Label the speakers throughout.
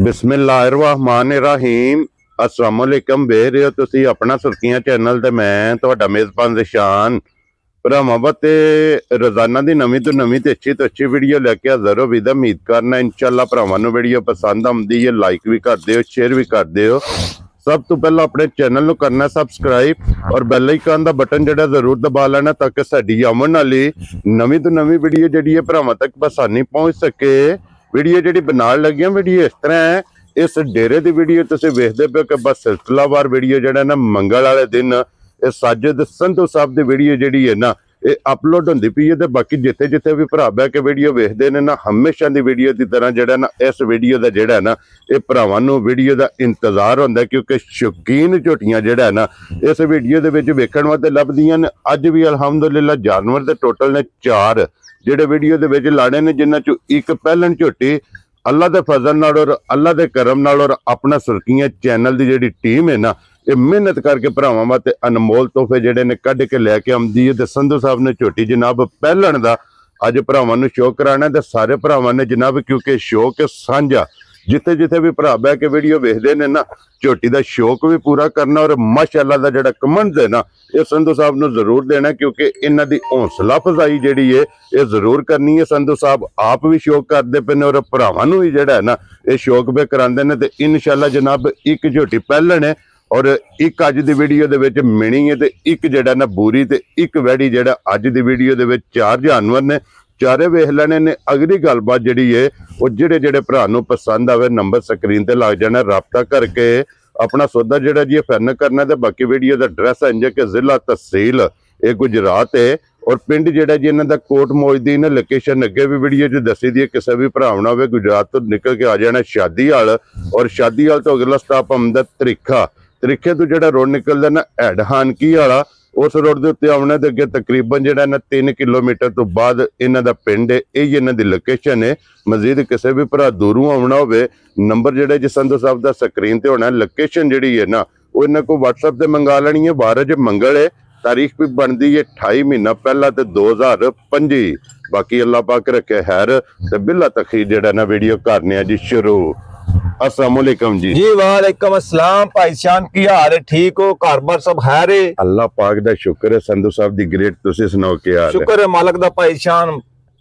Speaker 1: बिस्मिल्लाहिर्रहमानिर्रहीम अस्सलामुअलैकुम बेह रहे हो तुसी अपना सुर्खियां चैनल ते मैं तुहाडा मेज़बान ज़िशान भरावां ते रोजाना दी नवीं तो अच्छी वीडियो लैके हाज़र हो। विद उम्मीद करना इंशाअल्लाह भरावां नूं वीडियो पसंद आउंदी है, लाइक भी कर दिओ, शेयर भी कर दिओ। सब तो पहला अपने चैनल नूं करना सबसक्राइब और बैल आइकन दा बटन जिहड़ा जरूर दबा लेना ताकि साडी आउण वाली नवीं तो नवीं वीडियो जिहड़ी है भरावां तक आसानी पहुंच सके। वीडियो जी बनाने लगे वीडियो इस तरह है, इस डेरे की वीडियो तुम वेखते पे कि बस सिलसिलावार वीडियो जो ना मंगल वाले दिन साजिद संधू साहब की वीडियो जी है ना ये अपलोड होंगी पई है। बाकी जिथे जिथे भी भरा बह के वीडियो वेखते हैं ना हमेशा की वीडियो की तरह जो ना इस वीडियो का जोड़ा ना ये भरावां नूं वीडियो का इंतजार होंदा क्योंकि शौकीन झोटियां जो है ना इस वीडियो के वेखण वास्ते लभदियां ने। अज भी अलहमदुलिल्लाह जानवर के टोटल ने 4 ਜਿਹੜੇ ਵੀਡੀਓ ਦੇ ਵਿੱਚ ਲਾਣੇ ਨੇ, ਜਿਨ੍ਹਾਂ ਚੋਂ ਇੱਕ ਪਹਿਲਣ ਝੋਟੀ ਅੱਲਾ ਦੇ ਫਜ਼ਲ ਨਾਲ ਔਰ ਅੱਲਾ ਦੇ ਕਰਮ ਨਾਲ ਔਰ ਆਪਣਾ ਸੁਰਖੀਆਂ ਚੈਨਲ ਦੀ ਜਿਹੜੀ ਟੀਮ ਹੈ ਨਾ ਇਹ ਮਿਹਨਤ ਕਰਕੇ ਭਰਾਵਾਂ ਵਾਸਤੇ ਅਨਮੋਲ ਤੋਹਫੇ ਜਿਹੜੇ ਨੇ ਕੱਢ ਕੇ ਲੈ ਕੇ ਆਉਂਦੀ ਹੈ। ਤੇ ਸੰਧੂ ਸਾਹਿਬ ਨੇ ਝੋਟੀ ਜਨਾਬ ਪਹਿਲਣ ਦਾ ਅੱਜ ਭਰਾਵਾਂ ਨੂੰ ਸ਼ੌਕ ਕਰਾਣਾ ਤੇ ਸਾਰੇ ਭਰਾਵਾਂ ਨੇ ਜਨਾਬ ਕਿਉਂਕਿ ਸ਼ੌਕ ਸਾਂਝਾ जिथे जिथे भी भरा बह के वीडियो वेखते हैं ना झोटी का शौक भी पूरा करना और माशाअल्लाह का जो कमेंट है ना ये संधू साहब ने जरूर देना क्योंकि इन्हां दी हौसला अफजाई जी है ये जरूर करनी है। संधू साहब आप भी शौक करते पे और भरावां नूं भी जिहड़ा है ना ये शौक भी करांदे ने। ते इंशाअल्लाह जनाब एक झोटी पहलण है और एक अज की वीडियो दे विच मिणी है ते एक जिहड़ा ना बूरी ते एक वैड़ी जिहड़ा अज की वीडियो दे विच 4 जानवर ने चारे वेख लेने ने। अगली गलबात जी है वो जेडे जेडे भरा नूं पसंद आवे नंबर स्क्रीन ते लग जाना, राबता करके अपना सौदा जेड़ा जी फाइनल करना। ते बाकी वीडियो का एड्रैस है कि जिला तहसील ये गुजरात है और पिंड जेड़ा जी इन्हां दा कोट मोजदीन लोकेशन अगे भी वीडियो च दसी दी है। किसी भी भरावना होवे गुजरात तो निकल के आ जाना शादीवाल और शादीवाल तो अगला स्टॉप आउंदा त्रिखा, त्रिखे तो जेड़ा रोड निकलदा ना हैड हानकी वाला उस रोड के उत्ते आने के अगे तकरीबन जो ना 3 किलोमीटर तो बाद इन्हां दा पिंड है, यही इन्हां दी लोकेशन है। मजीद किसी भी भरा दूरों आना हो नंबर जो जी संधू साहब का स्क्रीन ते होना, लोकेशन जी है ना वो इन्हां को WhatsApp से मंगा लेनी है। 12 मंगल है, तारीख भी बनती है 28 महीना पहला तो 2025। बाकी अल्लाह पाक रखे खैर ते बिला तखीर जो ना वीडियो करने जी शुरू। अस्सलामुअलैकुम जी।
Speaker 2: जी वालेकुम अस्सलाम भाई शान की हाल है, ठीक हो? घर बार सब खैर है?
Speaker 1: अल्लाह पाक दा शुक्र है। संधू साहब दी ग्रेट तुसी सुनाओ क्या हाल है?
Speaker 2: शुक्र है मालिक दा भाई शान,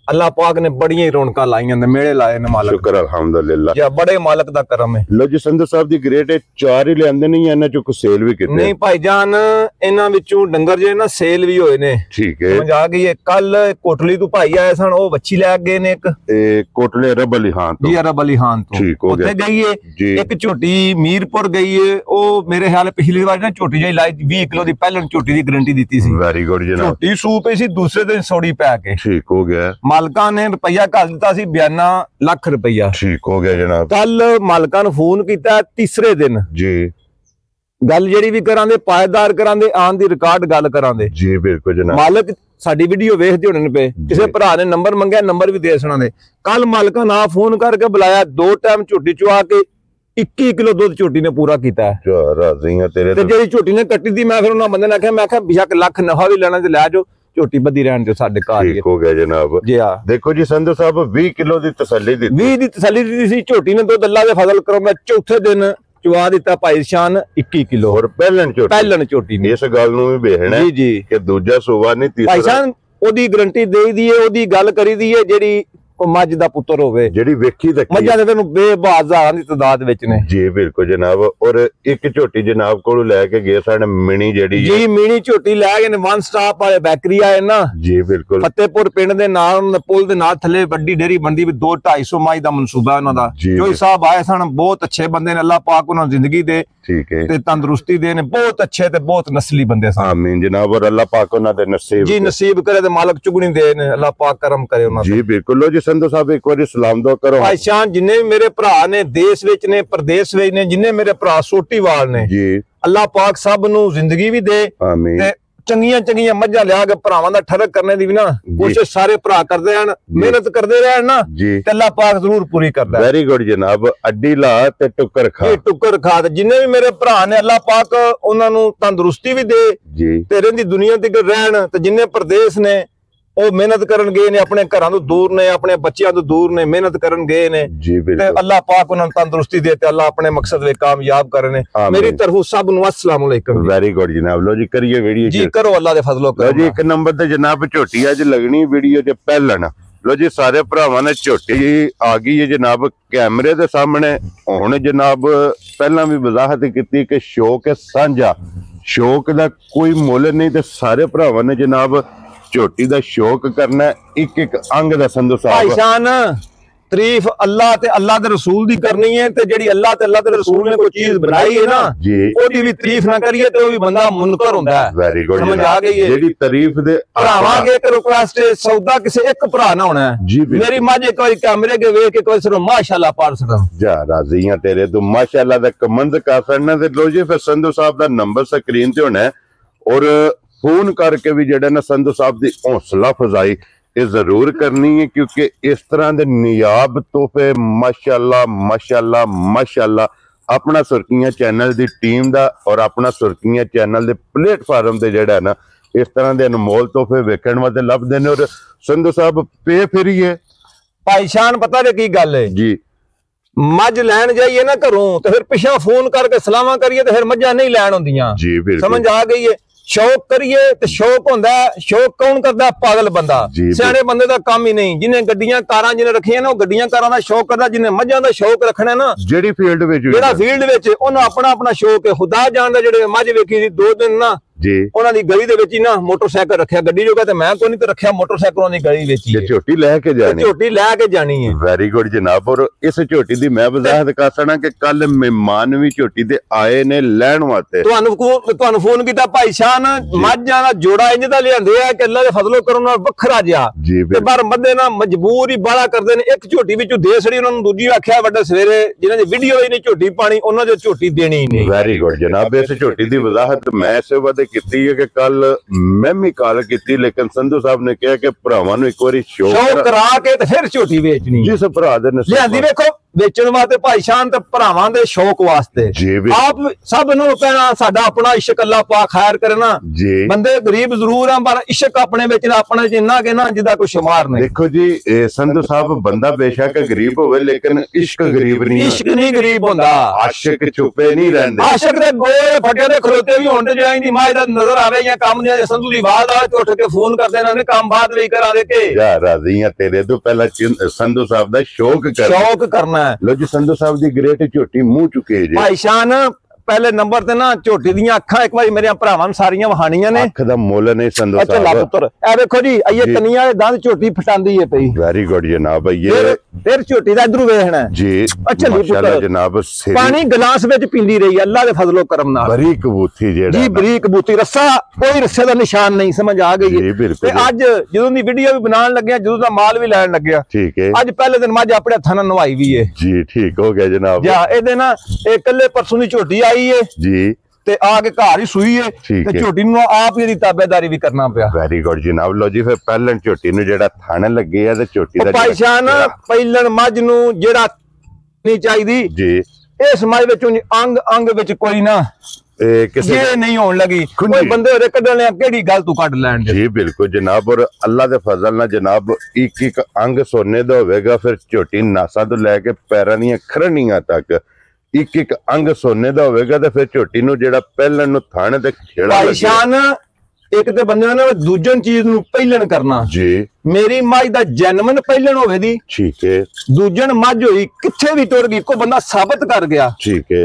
Speaker 2: अल्लाह पाक ने बड़ियां ही रौनकां लाईयां ने, मेले लाए ने मालिक।
Speaker 1: शुक्र अल्हम्दुलिल्लाह
Speaker 2: या बड़े मालिक दा करम है।
Speaker 1: लो जी संधू साहब दी ग्रेट है 4 ही लेंदे नहीं इन्हां चों को सेल भी कीते?
Speaker 2: नहीं भाईजान इन्हां विचों डंगर जे ना सेल भी होए ने।
Speaker 1: ठीक है,
Speaker 2: समझ आ गई है। कल कोटली तो भाई आए सन ओ बच्ची ले गए ने एक
Speaker 1: कोटले अरब अली खान तो।
Speaker 2: जी अरब अली खान तो
Speaker 1: ठीक हो गया।
Speaker 2: उत्थे गई है एक झोटी मीरपुर गई है ओ मेरे ख्याल पिछली बार ना झोटी जी लाई 20 किलो दी पहले झोटी दी गारंटी दी सी।
Speaker 1: वेरी गुड जनाब।
Speaker 2: झोटी सूप सी दूसरे दिन सौड़ी पै के
Speaker 1: ठीक हो गया।
Speaker 2: मालकां ने रुपया घल दिता सी 92 लाख रुपया।
Speaker 1: ठीक हो गया जनाब।
Speaker 2: कल मालकां नूं फोन कीता तीसरे दिन
Speaker 1: जी
Speaker 2: गल जेड़ी भी करांदे पायदार करांदे आन दी रिकॉर्ड गल करांदे जी
Speaker 1: बिल्कुल जनाब।
Speaker 2: मालक साडी वीडियो वेखदे होने ने पे किसी भरा ने नंबर मंगया नंबर भी दे सुना दे। कल मालकां ना फोन करके बुलाया 2 टाइम झोटी चुआ के 21 किलो दूध झोटी ने पूरा कीता है।
Speaker 1: राजी हां तेरे
Speaker 2: ते जेड़ी झोटी ने कट्टी दी मैं फिर उन्हां बंदे ने आख्या मैं आख्या बेशक लाख नफा भी लेना ते लै जाओ झोटी बदी रहन जो साडे घर ही।
Speaker 1: ठीक हो गया जनाब।
Speaker 2: जी हां
Speaker 1: देखो जी संधू साहब 20 किलो दी तसल्ली दी
Speaker 2: 20 दी तसल्ली दी सी झोटी ने दूध अल्लाह दे फजल करो मैं चौथे दिन चुआ दिता भाई शान 21 किलो
Speaker 1: और पहलन झोटी ने इस गल नूं भी वेखना
Speaker 2: जी जी
Speaker 1: कि दूजा सूबा नहीं तीसरा
Speaker 2: भाई शान ओदी गारंटी दे दी है ओदी गल करी दी है जेड़ी मझ दा पुत्र होवे जेड़ी
Speaker 1: वेखी तक
Speaker 2: मझां दे तैनूं बेबाज़ हज़ारां दी तादाद विच ने
Speaker 1: जी बिल्कुल जनाब। और एक झोटी जनाब कोलों लेके गए सन मिनी जेड़ी
Speaker 2: जी मिनी झोटी लै गए ने वन स्टॉप वाले बैकरी आए ना जी बिल्कुल फतेहपुर पिंड दे नाल पुल दे नाल थले वड्डी डेयरी बनदी भी 2-250 मई दा मनसूबा उन्हां दा। जो साहब आए सन बहुत अच्छे बंदे ने, अल्लाह पाक उन्हां नूं जिंदगी दे ठीक है ते तंदुरुस्ती दे ने, बहुत अच्छे ते बहुत नस्ली बंदे सन। आमीन जनाब। और अल्लाह पाक उन्हां दे नसीब जी नसीब करे ते मालिक चुगनी दे ने, अल्लाह पाक करम करे उन्हां जी बिल्कुल। लो जी संधू साहब एक बार सलाम दो करो भाई शान जिन्ने भी मेरे भरा ने देश विच ने प्रदेश विच ने जिन्ने मेरे भरा सोटीवाल ने जी अल्लाह पाक सब नूं जिंदगी भी दे आमीन ते चंगियां चंगियां मझां लिया के भरावां दा ठरक करने दी भी ना कोशिश सारे भरा करदे हन, मेहनत करदे रहन ना जी ते अल्लाह पाक जरूर पूरी करदा है। वेरी गुड जनाब। अड्डी ला ते टुक्कर खा टुक्कर खा ते जिन्ने भी मेरे भरा ने अल्लाह पाक उन्हां नूं तंदुरुस्ती भी दे जी ते रहिंदी दुनिया ते रहन ते जिन्ने प्रदेश ने ਉਹ ਮਿਹਨਤ ਕਰਨ ਗਏ ਨੇ, ਆਪਣੇ ਘਰਾਂ ਤੋਂ ਦੂਰ ਨੇ, ਆਪਣੇ ਬੱਚਿਆਂ ਤੋਂ ਦੂਰ ਨੇ, ਮਿਹਨਤ ਕਰਨ ਗਏ ਨੇ ਤੇ ਅੱਲਾਹ ਪਾਕ ਉਹਨਾਂ ਨੂੰ ਤੰਦਰੁਸਤੀ ਦੇ ਤੇ ਅੱਲਾਹ ਆਪਣੇ ਮਕਸਦ ਵਿੱਚ ਕਾਮਯਾਬ ਕਰਨੇ। ਮੇਰੀ ਤਰਫੋਂ ਸਭ ਨੂੰ अस्सलाम वालेकुम।
Speaker 1: ਵੈਰੀ ਗੁੱਡ ਜਨਾਬ। ਲੋ ਜੀ ਕਰੀਏ ਵੀਡੀਓ
Speaker 2: ਜੀ, ਕਰੋ ਅੱਲਾਹ ਦੇ ਫਜ਼ਲੋ ਕਰੋ
Speaker 1: ਜੀ। ਇੱਕ ਨੰਬਰ ਤੇ ਜਨਾਬ ਝੋਟੀ ਅੱਜ ਲੱਗਣੀ ਵੀਡੀਓ ਚ ਪਹਿਲਣ। ਲੋ ਜੀ ਸਾਰੇ ਭਰਾਵਾਂ ਨੇ ਝੋਟੀ ਆ ਗਈ ਹੈ ਜਨਾਬ ਕੈਮਰੇ ਦੇ ਸਾਹਮਣੇ। ਹੁਣ ਜਨਾਬ ਪਹਿਲਾਂ ਵੀ ਵਜ਼ਾਹਤ ਕੀਤੀ ਕਿ ਸ਼ੌਕ ਹੈ ਸਾਂਝਾ, ਸ਼ੌਕ ਦਾ ਕੋਈ ਮੁੱਲ ਨਹੀਂ ਤੇ ਸਾਰੇ ਭਰਾਵਾਂ ਨੇ ਜਨਾਬ ਝੋਟੀ ਦਾ ਸ਼ੌਕ ਕਰਨਾ। ਇੱਕ ਇੱਕ ਅੰਗ ਦਾ ਸੰਧੂ ਸਾਹਿਬ
Speaker 2: ਭਾਈशान तारीफ अल्लाह ते अल्लाह दे रसूल दी करनी है ते जेड़ी अल्लाह ते अल्लाह दे रसूल ने कोई चीज बनाई है ना
Speaker 1: जी
Speaker 2: ओदी भी तारीफ ना करिए ते ओ भी बंदा मुनकर हुंदा है।
Speaker 1: वेरी गुड
Speaker 2: समझ आ गई है।
Speaker 1: जेड़ी तारीफ दे
Speaker 2: भरावां के एक रिक्वेस्ट है, सौदा किसी एक भरा ना होना है
Speaker 1: जी।
Speaker 2: मेरी माजे कोई कैमरे के वेख के कोई सिर्फ माशाल्लाह पार सदा
Speaker 1: जा राजियां तेरे तो माशाल्लाह दा कमंद का करना ते लो जी फिर संधू साहब दा नंबर स्क्रीन ते होना है और फोन करके भी जेड़ा ना संधू साहब दी हौसला फजाई ये जरूर करनी है क्योंकि इस तरह के नियाब तोहफे माशाल्लाह माशाल्लाह माशाल्लाह अपना सुर्खियां चैनल की टीम का और अपना सुर्खियां चैनल के प्लेटफार्म से जेड़ा ना इस तरह के अनमोल तोहफे वेखण वास्ते लभदे ने। और संधू साहब पे फिरिए
Speaker 2: भाईशान पता ने की गल है
Speaker 1: जी,
Speaker 2: मझ लैन जाइए ना घरों तो फिर पिछा फोन करके सलामा करिए तो फिर मझा नहीं लैन होंदियां
Speaker 1: जी बिल्कुल
Speaker 2: समझ आ गई है। शौक करिए तो शौक होंदा है, शौक कौन करदा है? पागल बंदा। सियाने बंदे दा काम ही नहीं। जिन्हें गड्डियां कारां जिन्हें रखियां ना, वो गड्डियां कारां दा शौक करदा। जिन्हें मझां दा शौक रखना है ना,
Speaker 1: जेड़ी फील्ड विच
Speaker 2: जेड़ा फील्ड विच उन्हें अपना अपना शौक है। खुदा जानदा जेड़े मझ वेखी सी 2 दिन ना
Speaker 1: जी
Speaker 2: ਉਹਨਾਂ ਦੀ ਗਲੀ ਦੇ ਵਿੱਚ ਹੀ ਨਾ ਮੋਟਰਸਾਈਕਲ ਰੱਖਿਆ, ਗੱਡੀ ਜੋਗਾ ਤੇ ਮੈਂ ਕੋਈ ਨਹੀਂ ਤੇ ਰੱਖਿਆ ਮੋਟਰਸਾਈਕਲ ਉਹਨਾਂ ਦੀ ਗਲੀ ਵਿੱਚ ਹੀ
Speaker 1: ਝੋਟੀ ਲੈ ਕੇ ਜਾਣੀ,
Speaker 2: ਝੋਟੀ ਲੈ ਕੇ ਜਾਣੀ ਹੈ।
Speaker 1: ਵੈਰੀ ਗੁੱਡ ਜਨਾਬ। ਔਰ ਇਸ ਝੋਟੀ ਦੀ ਮੈਂ ਵਜ਼ਾਹਤ ਕਰ ਸਕਣਾ ਕਿ ਕੱਲ ਮਹਿਮਾਨ ਵੀ ਝੋਟੀ ਦੇ ਆਏ ਨੇ ਲੈਣ ਵਾਸਤੇ।
Speaker 2: ਤੁਹਾਨੂੰ ਫੋਨ ਕੀਤਾ ਭਾਈशान ਮੱਝਾਂ ਦਾ ਜੋੜਾ ਇੰਜ ਦਾ ਲਿਆਂਦੇ ਆ ਕਿ ਅੱਲਾ ਦੇ ਫਜ਼ਲੋ ਕਰਮ ਨਾਲ ਵੱਖਰਾ ਜਿਹਾ ਤੇ ਪਰ ਬੰਦੇ ਨਾ ਮਜਬੂਰ ਹੀ ਬਾਲਾ ਕਰਦੇ ਨੇ। ਇੱਕ ਝੋਟੀ ਵਿੱਚੋਂ ਦੇ ਛੜੀ ਉਹਨਾਂ ਨੂੰ ਦੂਜੀ ਆਖਿਆ ਵੱਡਾ ਸਵੇਰੇ ਜਿਨ੍ਹਾਂ ਦੀ ਵੀਡੀਓ ਹੀ ਨਹੀਂ ਝੋਟੀ ਪਾਣੀ ਉਹਨਾਂ ਦੇ ਝੋਟੀ ਦੇਣੀ ਨਹੀਂ।
Speaker 1: ਵੈਰੀ ਗੁੱਡ ਜਨਾਬ। ਇਸ ਝੋਟੀ ਦੀ ਵਜ਼ਾਹਤ ਮੈਂ ਇਸੇ ਵਾਦੇ ਕੀਤੀ ਹੈ ਕਿ ਕੱਲ मैं भी कॉल की लेकिन संधू साहब ने कहा कि भरावां नूं एक बारी शौक
Speaker 2: करा के ते फिर झोटी बेचनी
Speaker 1: जिस भरा दे
Speaker 2: लियांदी वेखो बेचण वास्ते भाईशान ते भरावां दे शौक वास्ते आप सब नूं कहना साडा अपना इश्क अल्लाह पाक खैर करे ना जी। बंदे गरीब जरूर हैं पर इश्क अपने विच अपने च इन्ना के ना जिदा कोई शुमार नहीं।
Speaker 1: देखो जी संधू साहब बंदा बेशक गरीब होवे लेकिन इश्क गरीब नहीं,
Speaker 2: इश्क नहीं गरीब हुंदा।
Speaker 1: आशिक छुपे नहीं रहंदे,
Speaker 2: आशिक दे गोए फटे दे खलोते भी होंदे जाई दी मां दा नजर आवे या काम ने संधू दी आवाज आ उठ के फोन कर देना ने काम बात भी करा दे के
Speaker 1: जा राजियां तेरे तो पहला संधू साहब दा शौक
Speaker 2: करना है।
Speaker 1: लो जी संधू साहब दी ग्रेट झोटी मुंह चुके जी
Speaker 2: भाईशान पहले नंबर ते ना झोटी दी अखां एक बार मेरे भरावां सारियां वहाणियां ने
Speaker 1: अख दा मुੱਲ नहीं संधू साहब।
Speaker 2: अच्छा पुत्र ए देखो जी ये कनिया दे दंद झोटी फटांदी है पई।
Speaker 1: वेरी गुड जनाब। ये
Speaker 2: फिर झोटी दा इधर वेखना जी। अच्छा
Speaker 1: माशाल्लाह जनाब
Speaker 2: पानी गिलास विच पींदी रही अल्लाह दे फजलो करम नाल।
Speaker 1: बरीक बूथी जेड़ा
Speaker 2: जी बरीक बूथी रस्सा कोई रस्से दा निशान नहीं समझ आ गई है। ते आज जदों दी वीडियो भी बनान लगे जदों दा माल भी लैन लगे
Speaker 1: ठीक है
Speaker 2: आज पहले दिन मझ अपने हत्थां नाल नवाई भी है
Speaker 1: जी ठीक हो गया जनाब।
Speaker 2: जा एदे ना ए कल्ले परसों दी झोटी आई है जी ते आके घर ही सुई है ते झोटी नूं आप ही दी ताबेदारी भी करना पिया।
Speaker 1: वेरी गुड जनाब। लो जी फिर पहलन झोटी नूं जेड़ा थाने लगे है ते झोटी दा
Speaker 2: भाईशान पहलन मझ नूं जेड़ा नहीं चाहिदी जी इस मझ विचों अंग अंग विच कोई ना ये नहीं होने लगी कोई बंदे होरे कढण ले केड़ी गल तू कढ लैण
Speaker 1: जी बिल्कुल जनाब। और अल्लाह दे फजल ना जनाब एक एक अंग सोने दा होवेगा फिर झोटी नासा तो लैके पैरां दी खरनियां तक एक एक अंग सोने दा होवेगा ते फिर झोटी नूं जेड़ा पहलन नूं थाने ते खेड़ा
Speaker 2: भाईशान एक ते बंदे ने दूजन चीज नूं पहलन करना जी। मेरी मझ दा जन्मन पहलन होवे दी ठीक है दूजन मझ होई किथे भी टुर गई कोई बंदा साबित कर गया ठीक है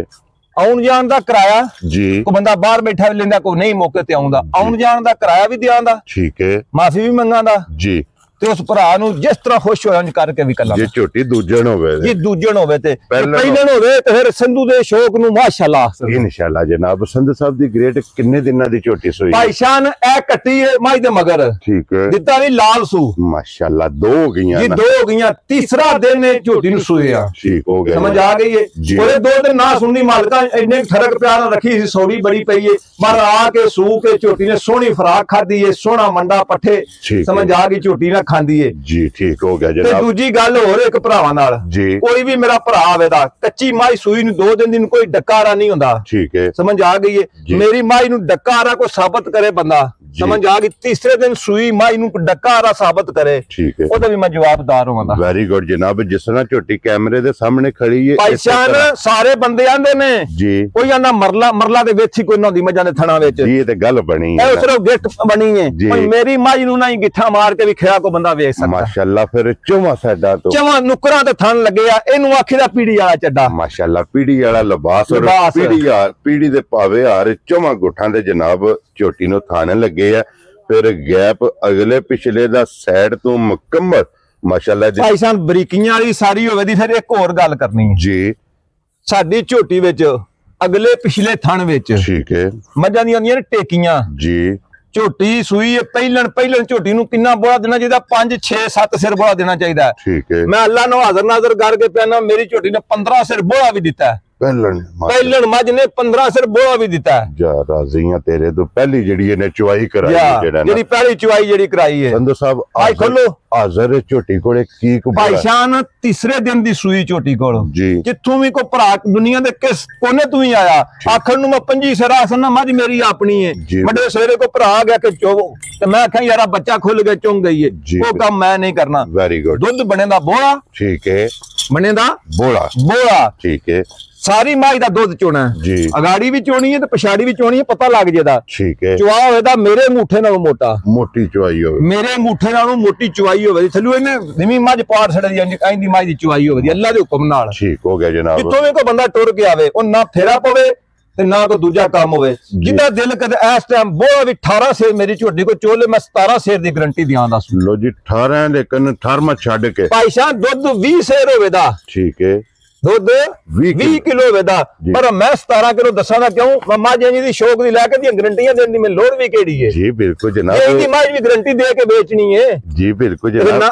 Speaker 2: आउण जाण दा किराया जी कोई बंदा बाहर बैठा भी लेंदा कोई नहीं मौके ते आउंदा आउण जाण दा किराया भी दियांदा ठीक है माफी भी मंगांदा जी ते उस भरा नूं जिस तरह खुश होया करके भी कला
Speaker 1: ये झोटी दूजन होवे
Speaker 2: ये दूजन होवे ते पहलन होवे ते फिर संधू दे शौक नूं माशाल्लाह
Speaker 1: इंशाल्लाह जनाब। संधू साहब दी ग्रेट किन्ने दिनां दी झोटी सोई
Speaker 2: भाईशान ए कट्टी है मझ दे मगर ठीक है दिता भी लाल सू
Speaker 1: माशाल्लाह दो हो गईयां
Speaker 2: जी दो हो गईयां तीसरा दिन है झोटी नूं सोया ठीक हो गया समझ आ गई है। पूरे 2 दिन ना सुनदी मालका इन्ने फर्क प्यार रखी सी सौड़ी बड़ी पई है मर आ के सू के झोटी ने सोहनी फराक खादी है सोहना मंडा पट्ठे समझ आ गई झोटी ना ਖਾਂਦੀ ਏ
Speaker 1: ਜੀ। ਠੀਕ ਹੋ ਗਿਆ
Speaker 2: ਤੇ
Speaker 1: ਜਨਾਬ।
Speaker 2: ਦੂਜੀ ਗੱਲ ਹੋਰ ਇੱਕ ਭਰਾਵਾਂ ਨਾਲ
Speaker 1: ਜੀ।
Speaker 2: ਕੋਈ ਵੀ ਮੇਰਾ ਭਰਾ ਆਵੇ ਦਾ ਕੱਚੀ ਮਾਈ ਸੂਈ ਨੂੰ 2 ਦਿਨ ਦੀ ਨੂੰ ਕੋਈ ਡੱਕਾਰਾ ਨਹੀਂ ਹੁੰਦਾ।
Speaker 1: ਠੀਕ ਹੈ,
Speaker 2: ਸਮਝ ਆ ਗਈ ਏ। ਮੇਰੀ ਮਾਈ ਨੂੰ ਡੱਕਾਰਾ ਕੋਈ ਸਾਬਤ ਕਰੇ ਬੰਦਾ, ਸਮਝ ਆ ਗਈ, ਤੀਸਰੇ ਦਿਨ ਸੂਈ ਮਾਈ ਨੂੰ ਡੱਕਾਰਾ ਸਾਬਤ ਕਰੇ,
Speaker 1: ਠੀਕ ਹੈ,
Speaker 2: ਉਹਦਾ ਵੀ ਮੈਂ ਜਵਾਬਦਾਰ ਹੋਵਾਂਗਾ।
Speaker 1: ਵੈਰੀ ਗੁੱਡ ਜਨਾਬ। ਜਿਸ ਤਰ੍ਹਾਂ ਝੋਟੀ ਕੈਮਰੇ ਦੇ ਸਾਹਮਣੇ ਖੜੀ ਹੈ,
Speaker 2: ਭਾਈਚਾਨ ਸਾਰੇ ਬੰਦੇ ਆਂਦੇ ਨੇ
Speaker 1: ਜੀ,
Speaker 2: ਕੋਈ ਆਂਦਾ ਮਰਲਾ ਦੇ ਵਿੱਚ ਹੀ ਕੋਈ ਨਾ ਹੁੰਦੀ ਮੱਝਾਂ ਦੇ ਥਣਾ ਵਿੱਚ।
Speaker 1: ਜੀ ਇਹ ਤੇ ਗੱਲ ਬਣੀ ਹੈ,
Speaker 2: ਇਹ ਸਿਰਫ ਗਿੱਠ ਬਣੀ ਹੈ। ਕੋਈ ਮੇਰੀ ਮਾਈ ਨੂੰ ਨਹੀਂ ਗਿੱਠਾ ਮਾਰ ਕੇ ਵੀ ਖਿਆ ਕੋ ਬੰਦਾ ਵੇਖ ਸਕਦਾ।
Speaker 1: ਮਾਸ਼ਾਅੱਲਾ। ਫਿਰ ਚੋਵਾ ਸਾਡਾ ਤੋਂ
Speaker 2: ਚਵਾ ਨੁਕਰਾਂ ਤੇ ਥਣ ਲੱਗੇ ਆ, ਇਹਨੂੰ ਆਖੀ ਦਾ ਪੀੜੀ ਵਾਲਾ ਚੱਡਾ।
Speaker 1: ਮਾਸ਼ਾਅੱਲਾ। ਪੀੜੀ ਵਾਲਾ ਲਿਬਾਸ ਔਰ ਪੀੜੀ ਦੇ ਭਾਵੇਂ ਹਾਰ ਚੋਵਾ ਗੁੱਠਾਂ ਦੇ ਜਨਾਬ ਝੋਟੀ ਨੂੰ ਥਾਣ ਲੱਗੇ ਆ। ਫਿਰ ਗੈਪ ਅਗਲੇ ਪਿਛਲੇ ਦਾ ਸਾਈਡ ਤੋਂ ਮੁਕੰਮਲ ਮਾਸ਼ਾਅੱਲਾ ਜੀ।
Speaker 2: ਭਾਈ ਸਾਹਿਬ ਬਰੀਕੀਆਂ ਵਾਲੀ ਸਾਰੀ ਹੋਵੇ ਦੀ। ਫਿਰ ਇੱਕ ਹੋਰ ਗੱਲ ਕਰਨੀ ਹੈ
Speaker 1: ਜੀ।
Speaker 2: ਸਾਡੀ ਝੋਟੀ ਵਿੱਚ ਅਗਲੇ ਪਿਛਲੇ ਥਣ ਵਿੱਚ
Speaker 1: ਠੀਕ ਹੈ,
Speaker 2: ਮੱਝਾਂ ਦੀਆਂ ਹੁੰਦੀਆਂ ਨੇ ਟੇਕੀਆਂ
Speaker 1: ਜੀ।
Speaker 2: ਝੋਟੀ ਸੂਈ ਪਹਿਲਣ ਝੋਟੀ ਨੂੰ ਕਿੰਨਾ ਬੋਲਾ ਦੇਣਾ ਚਾਹੀਦਾ? 5 6 7 ਸਿਰ ਬੋਲਾ ਦੇਣਾ ਚਾਹੀਦਾ।
Speaker 1: ਠੀਕ ਹੈ।
Speaker 2: ਮੈਂ ਅੱਲਾ ਨੂੰ ਹਾਜ਼ਰ ਨਾਜ਼ਰ ਕਰਕੇ ਪਿਆਨਾ, ਮੇਰੀ ਝੋਟੀ ਨੇ 15 ਸਿਰ ਬੋਲਾ ਵੀ ਦਿੱਤਾ। ਪਹਿਲਣ ਮੱਝ ਨੇ 15 ਸਿਰ ਬੋਲਾ ਵੀ ਦਿੱਤਾ।
Speaker 1: ਜਾ ਰਾਜ਼ੀਆਂ ਤੇਰੇ ਤੋਂ ਪਹਿਲੀ ਜਿਹੜੀ ਇਹਨੇ ਚੁਆਈ ਕਰਾਈ,
Speaker 2: ਜਿਹੜੀ ਪਹਿਲੀ ਚੁਆਈ ਜਿਹੜੀ ਕਰਾਈ ਹੈ।
Speaker 1: ਸੰਧੂ ਸਾਹਿਬ
Speaker 2: ਆਈ ਖੋਲੋ
Speaker 1: ਹਾਜ਼ਰ ਝੋਟੀ ਕੋਲੇ ਕੀ
Speaker 2: ਭਾਈਸ਼ਾਨ ਤੀਸਰੇ ਦਿਨ ਦੀ ਸੂਈ ਝੋਟੀ ਕੋਲ
Speaker 1: ਜੀ।
Speaker 2: ਜਿੱਥੋਂ ਵੀ ਕੋਈ ਭਰਾ ਦੁਨੀਆ ਦੇ ਕਿਸ ਕੋਨੇ ਤੂੰ ਹੀ ਆਇਆ, ਆਖਣ ਨੂੰ ਮੈਂ 25 ਸਿਰ ਆਸਨ ਮੱਝ ਮੇਰੀ ਆਪਣੀ ਹੈ। ਵੱਡੇ ਸਵੇਰੇ ਕੋਈ ਭਰਾ ਆ ਗਿਆ ਕਿ ਚੋਵੋ, ਤੇ ਮੈਂ ਆਖਾਂ ਯਾਰਾ ਬੱਚਾ ਖੁੱਲ ਗਿਆ ਚੁੰਗ ਗਈ ਹੈ, ਉਹ ਕੰਮ ਮੈਂ ਨਹੀਂ ਕਰਨਾ।
Speaker 1: Very good.
Speaker 2: ਦੁੱਧ ਬਣੇ ਦਾ ਬੋਲਾ,
Speaker 1: ਠੀਕ ਹੈ,
Speaker 2: ਬਣੇ ਦਾ
Speaker 1: ਬੋਲਾ, ਠੀਕ ਹੈ।
Speaker 2: ਸਾਰੀ ਮਾਈ ਦਾ ਦੁੱਧ ਚੋਣਾ
Speaker 1: ਜੀ।
Speaker 2: ਅਗਾੜੀ ਵੀ ਚੋਣੀ ਹੈ ਤੇ ਪਛਾੜੀ ਵੀ ਚੋਣੀ ਹੈ, ਪਤਾ ਲੱਗ ਜੇਦਾ।
Speaker 1: ਠੀਕ ਹੈ।
Speaker 2: ਚੁਆ ਹੋਵੇਦਾ ਮੇਰੇ ਅੰਗੂਠੇ ਨਾਲੋਂ ਮੋਟਾ,
Speaker 1: ਮੋਟੀ ਚੁਆਈ ਹੋਵੇ,
Speaker 2: ਮੇਰੇ ਅੰਗੂਠੇ ਨਾਲੋਂ ਮੋਟੀ ਚੁਆਈ ਹੋਵੇ। ਥੱਲੋਂ ਇਹਨੇ ਨਿਮੀ ਮੱਝ ਪਾੜ ਛੜਦੀ ਇੰਜ ਕਹਿੰਦੀ ਮਾਈ ਦੀ ਚੁਆਈ ਹੋਵੇ ਅੱਲਾ ਦੇ ਹੁਕਮ ਨਾਲ।
Speaker 1: ਠੀਕ ਹੋ ਗਿਆ ਜਨਾਬ।
Speaker 2: ਜਿੱਥੋਂ ਵੀ ਕੋਈ ਬੰਦਾ ਟੁਰ ਕੇ ਆਵੇ, ਉਹ ਨਾ ਫੇਰਾ ਪਵੇ ਤੇ ਨਾ ਕੋਈ ਦੂਜਾ ਕੰਮ ਹੋਵੇ। ਜਿੱਦਾਂ ਦਿਲ ਕਦੇ ਇਸ ਟਾਈਮ ਬੋਲਾ ਵੀ 18 ਸੇਰ ਮੇਰੀ ਝੋਟੀ ਕੋ ਚੋਲੇ, ਮੈਂ 17 ਸੇਰ ਦੀ ਗਰੰਟੀ ਦਿਆਂ ਦੱਸ।
Speaker 1: ਲੋ ਜੀ 18 ਲੇਕਿਨ 18 ਛੱਡ ਕੇ
Speaker 2: ਭਾਈ ਸਾਹਿਬ ਦੁੱਧ 20 ਸੇਰ ਹੋਵੇਦਾ।
Speaker 1: ਠੀਕ ਹੈ।
Speaker 2: ਦੁੱਧ 20 ਕਿਲੋ ਹੋਵੇਦਾ, ਪਰ ਮੈਂ 17 ਕਿਲੋ ਦੱਸਾਂ ਦਾ ਕਿਉਂ? ਮੈਂ ਮਾਂ ਜੀ ਦੀ ਸ਼ੌਕ ਦੀ ਲੈ ਕੇ ਦੀਆਂ ਗਰੰਟੀਆਂ ਦੇਣ ਦੀ ਮੈਨੂੰ ਲੋੜ ਵੀ ਕਿਹੜੀ ਹੈ?
Speaker 1: ਜੀ ਬਿਲਕੁਲ ਜਨਾਬ।
Speaker 2: ਇਹਦੀ ਮਾਂ ਵੀ ਗਰੰਟੀ ਦੇ ਕੇ ਵੇਚਣੀ ਹੈ।
Speaker 1: ਜੀ ਬਿਲਕੁਲ ਜਨਾਬ।